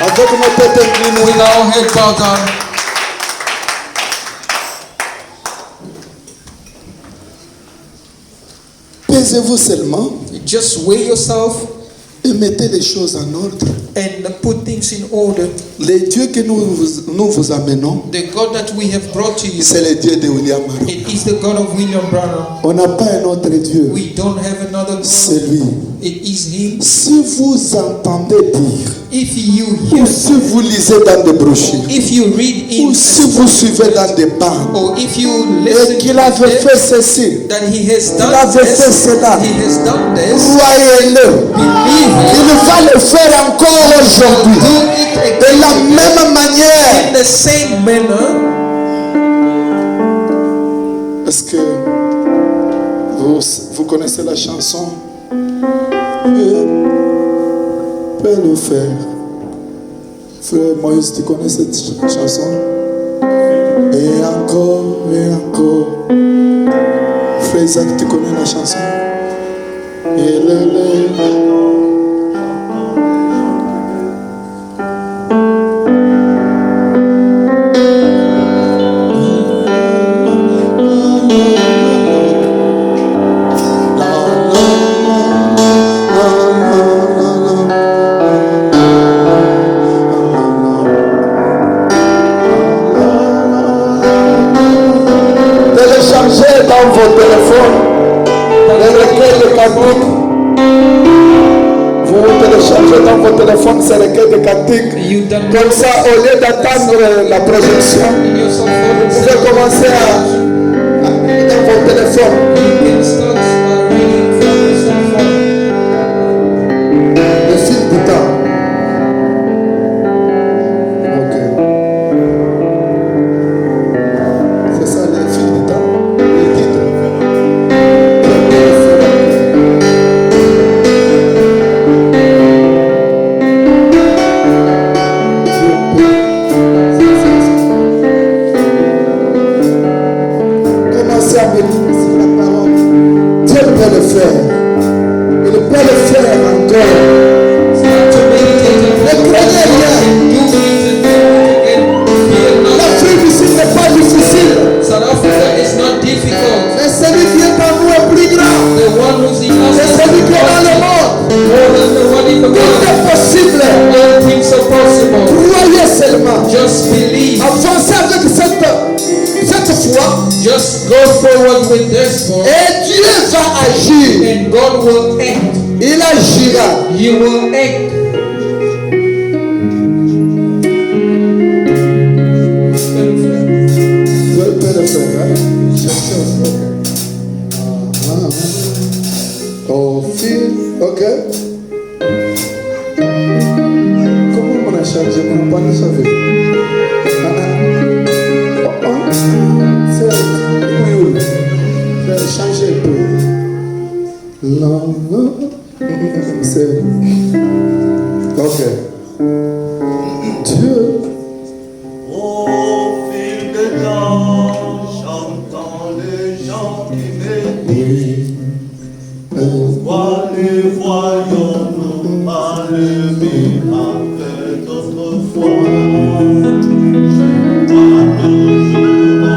avec nos têtes inclinées. with our head bowed down. Pesez-vous seulement Just weigh yourself et mettez les choses en ordre. and put things in order. Le Dieu que nous vous amenons, The God that we have brought to you, c'est le Dieu de William Marron. it is the God of William Branham. On n'a pas un autre Dieu, We don't have another c'est God. lui. It is Him. Si vous entendez dire, If you ou hear, si vous lisez dans des brochures, if you read ou in, si vous suivez dans des bandes, or if you et listen qu'il to avait them, fait ceci, that He has qu'il done avait fait this, cela, He has done this, croyez-le, believe il va le faire encore aujourd'hui. it, do it De la again même manière. in the same manner. Est-ce que vous connaissez la chanson? Dieu peut le faire. Frère Moïse, tu connais cette chanson? Et encore. Frère Isaac, tu connais la chanson? Et téléchargez dans vos téléphones les requêtes de cantique. Vous téléchargez dans vos téléphones ces requêtes de cantique. Comme ça, au lieu d'attendre la projection, vous pouvez commencer dans vos téléphones. Le fil du temps. Ok. C'est ça le fil du temps. Le titre. Commencez à méditer sur la parole. Dieu peut le faire. Il peut le faire encore. Ne craignez rien. L'Afrique ici n'est pas difficile. South Africa is not difficult. Mais celui qui est en nous est plus grand. The one who's in us C'est celui qui est dans le monde. more than the one in the Tout world. est possible. All things are possible. Croyez seulement. Just believe. Avancez avec cette foi. Just go forward with this one. Et Dieu va agir. And God will act. Il agira. You will act. Vous pouvez le faire, hein? Au fil, ok. Comment on a changé? On n'a pas le savoir. C'est changer un peu. C'est. Ok. Dieu. Au fil des temps, j'entends les gens qui m'écoutent. Pourquoi les voyons-nous pas le miracle d'autrefois? Pourquoi toujours ensuite la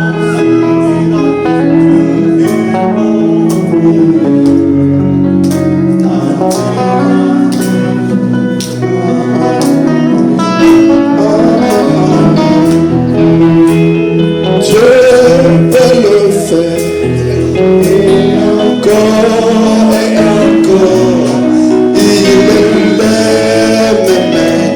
Dieu peut le faire. Et encore, il l'aime, mais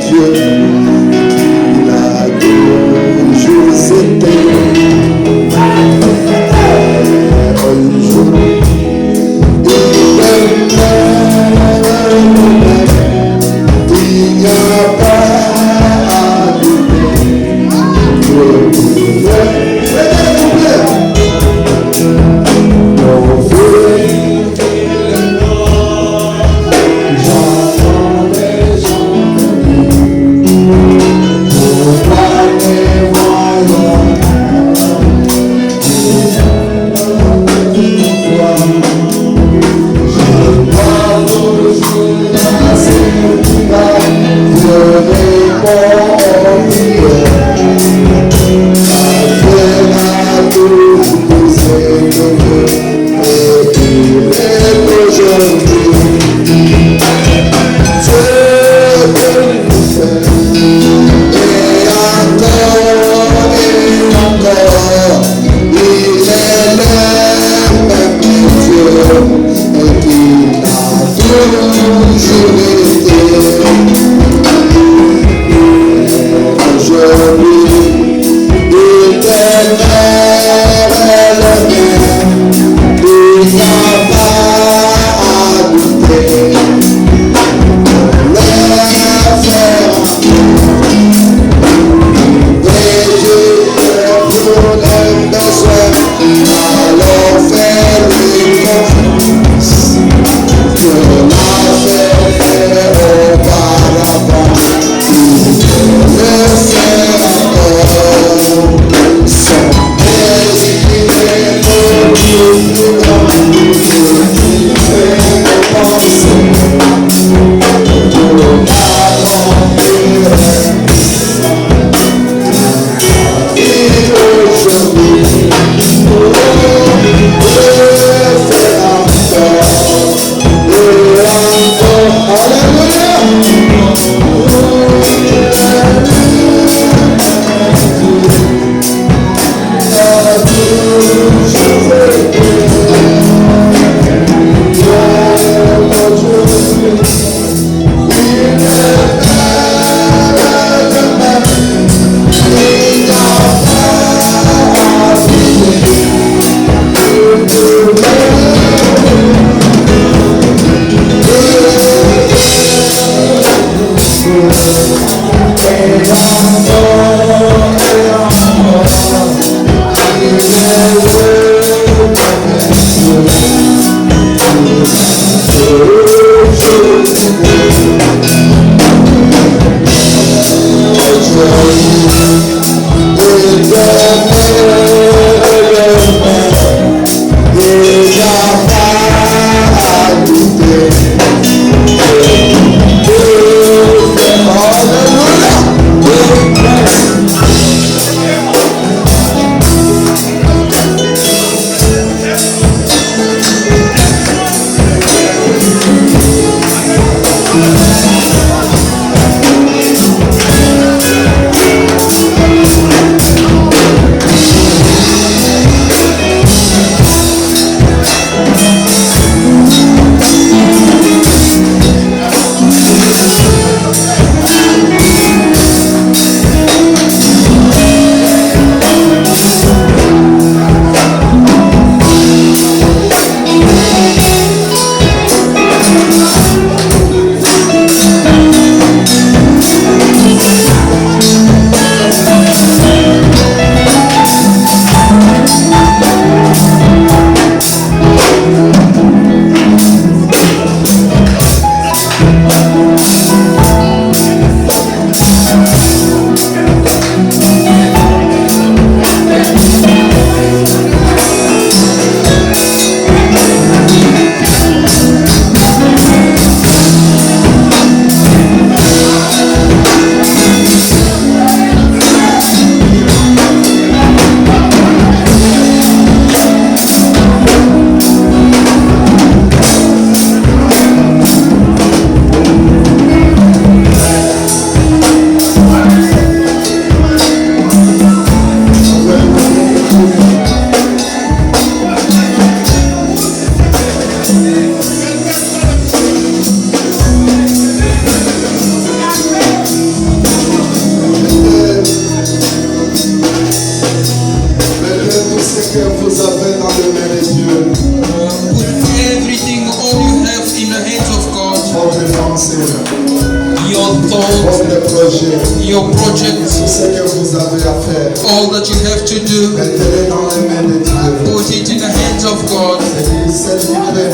your projects, tout ce que vous avez à faire. all that you have to do, Mettez-les dans les mains de Dieu. put it in the hands of God. C'est lui seul qui peut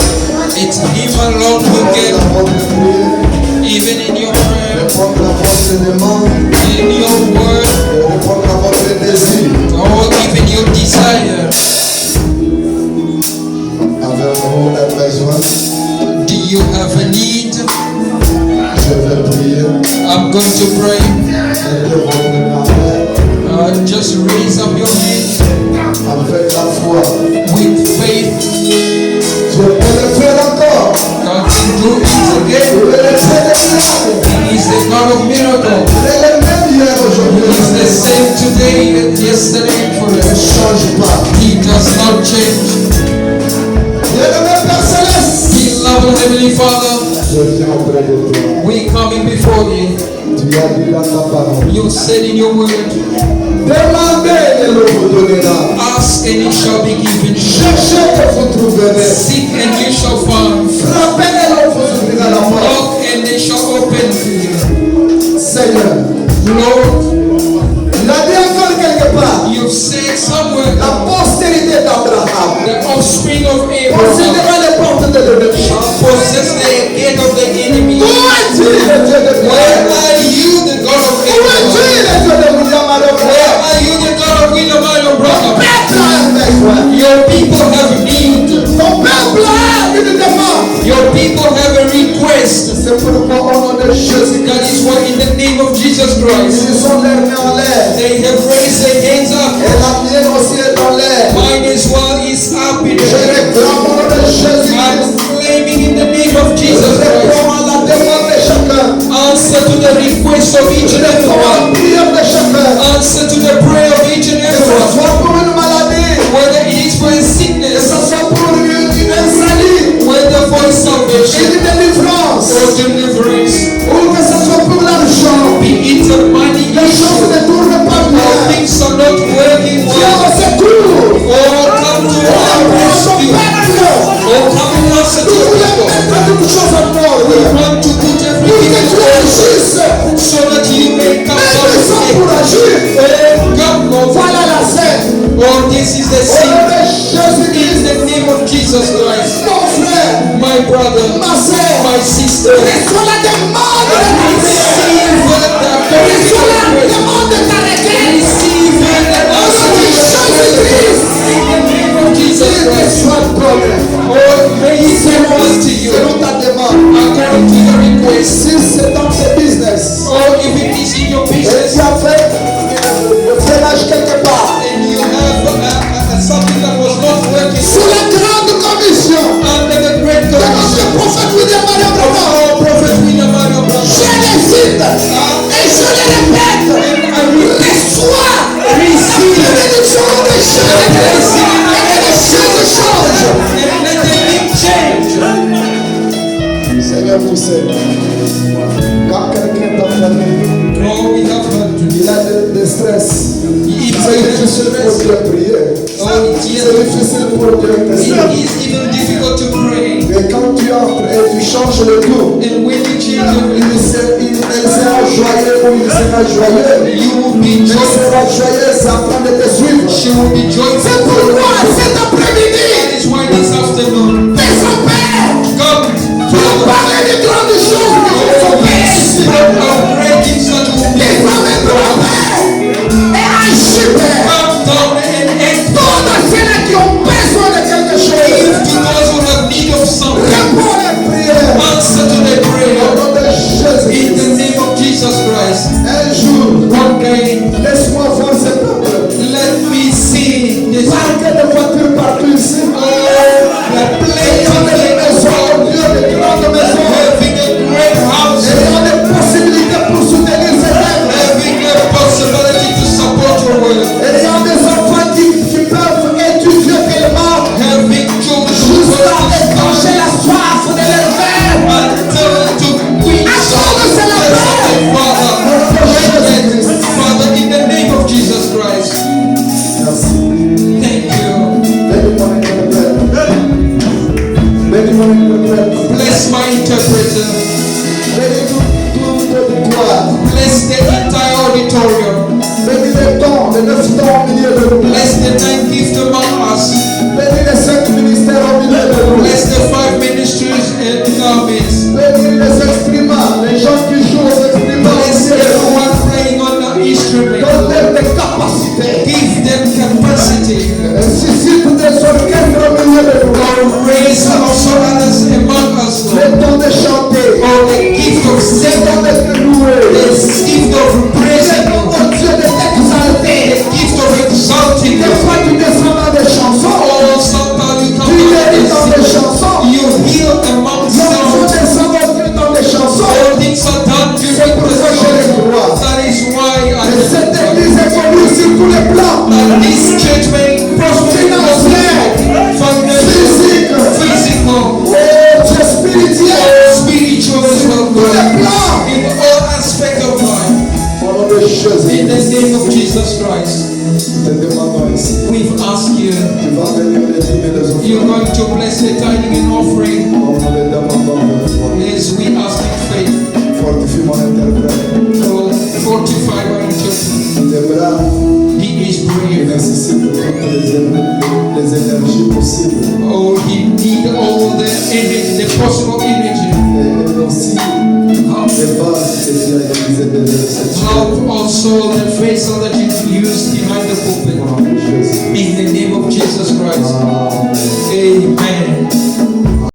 It's Him alone who répondre à can, votre prière, even in your prayer, répondre à votre demande, in your word, répondre à votre désir. or even your desire. Avez-vous un besoin? Do you have a need? Je vais prier. I'm going to pray. Mettez votre main Just raise up your hand avec la foi. with faith. Dieu peut le faire encore. God can do it Il again. peut le faire des miracles. He is the God of miracles. Il est le même hier, aujourd'hui. He is the same today and yesterday and Il ne forever. change pas. He does not change. Il est le même Père Céleste. He loves Heavenly Father. Je viens auprès de toi. We coming before you. Tu as dit dans ta parole. You said in your word, Demandez et l'on vous donnera. ask and it shall be given. Cherchez et vous trouverez. Seek and you shall find. Frappez et l'on vous ouvrira la porte. Knock and they shall open. Seigneur, Lord, il a dit encore quelque part. you've said somewhere, La postérité d'Abraham the offspring of Abraham possédera les portes de l'ennemi. shall possess the gate of the enemy. Où es-tu, le Dieu de Where Pierre? are you, the God of Où es-tu, Abraham? le Dieu de William Where Adonai? are you, the God of William, your brother? Peuple a un besoin. Your people have a need. Ton peuple a une demande. Your people have a request. C'est pourquoi au nom de Jésus, That is why in the name of Jesus Christ, ils sont leurs mains en l'air. they have raised their hands up. Et la mienne aussi est en l'air. Mine as well is up in the Je air. réclame au nom de Jésus. I'm claiming in the name of Je Jesus Christ. réclame à la demande de chacun. Answer to the request of each and every À la one. prière de chacun. Answer to the prayer of each and Que every ce one. soit pour une maladie, Whether it is for a que sickness, ce soit pour un salut, whether for une salvation délivrance, or deliverance, ou que ce soit pour l'argent. be it a money Les choses issue ne tournent pas or bien. things are not working Viens well, au secours. or come to our rescue, or come and answer to Nous the voulons people. mettre toutes choses en ordre. We want to put Pour everything que in tu order agisses. so that you may come Même forward. je le répète, reçois la bénédiction des choses et les choses changent. And let the thing change. Seigneur, tu sais, quand quelqu'un t'a frappé, Oh, we have heard you. il a des stress. He C'est difficile pour Dieu prier. Oh, C'est yes. difficile pour Dieu It prier. is even difficult to pray. Mais quand tu entres et tu changes le tout, And when you change il everything, sera joyeux ou il sera joyeux. you will be Il joyful. sera joyeux, c'est en train de te suivre. She will be joyful. C'est pourquoi cet après-midi, That is why this afternoon, tes pères, come tu as parlé de grandes choses que ton père. spread our great things that will be. Les femmes et grand-pères et agis, Père. Come down and act. Tous ceux qui ont besoin de quelque chose, Give to those who have need of something. réponds les prières. Answer to their Au prayer. nom de Jésus. In the name of Jesus Christ. Un jour, One day, laisse-moi voir ce peuple. let me see this. Parquet de voitures partout ici. The place Ayant of des the maisons, Dieu, de grandes maisons. having a great house, Ayant des possibilités pour soutenir ces rêves. having a possibility to support your work, Ayant des enfants qui peuvent étudier tellement having children who jusqu'à will déclencher la soif de leur rêve. until to quench Father, in the name of Jesus Christ, Merci. thank you. Bénis-moi l'interprète. Bénis-moi l'interprète. Bless my interpreter. Bénis tout l'auditoire. Bless the entire auditorium. Bénis les dons, les 9 dons au milieu de nous. Bless the 9 gifts among us. Bénis les 5 ministères au milieu de nous. Bless the 5 ministries in our midst. Bénis les exprimants, les gens qui jouent aux exprimants. Bless everyone playing on the instrument. Donne-leur des capacités. Give them capacity. Suscite des orchestres au milieu de nous. Lord, raise also others among us, Le Lord. don de chanter. Oh, the gift of Le singing, don de louer. the gift of Le praising, don, oh Dieu, de t'exalter. the gift of exalting. Des fois tu descends dans des chansons. Oh, sometimes you Tu come guéris dans des down chansons. and you heal among Lorsqu'on songs. descend dans des chansons. All things are done during the song. That is why Et cette I église évolue sur tous les plans. that this church may prosper financial, Physique. physical, Oh Dieu, spirituel. spiritual as well, Tous les God. plans. In all aspects of life. Au nom de Jésus. In the name of Jesus Christ, Te demandons ici. we've asked you. Tu vas bénir les dîmes et les You're offrandes. going to bless the tithing and offering Nous les demandons de foi. as we ask in faith. Fortifie mon interprète. Oh, fortify my interpreter. Tes bras, He is il brave. nécessite toutes les énergies possibles. Oh, he need all the energy, the possible energy. Et aussi les bases que tu as utilisées derrière cette chaîne. Help also the vessel that you used behind the pulpit. Au nom de Jésus. In the name of Jesus Christ.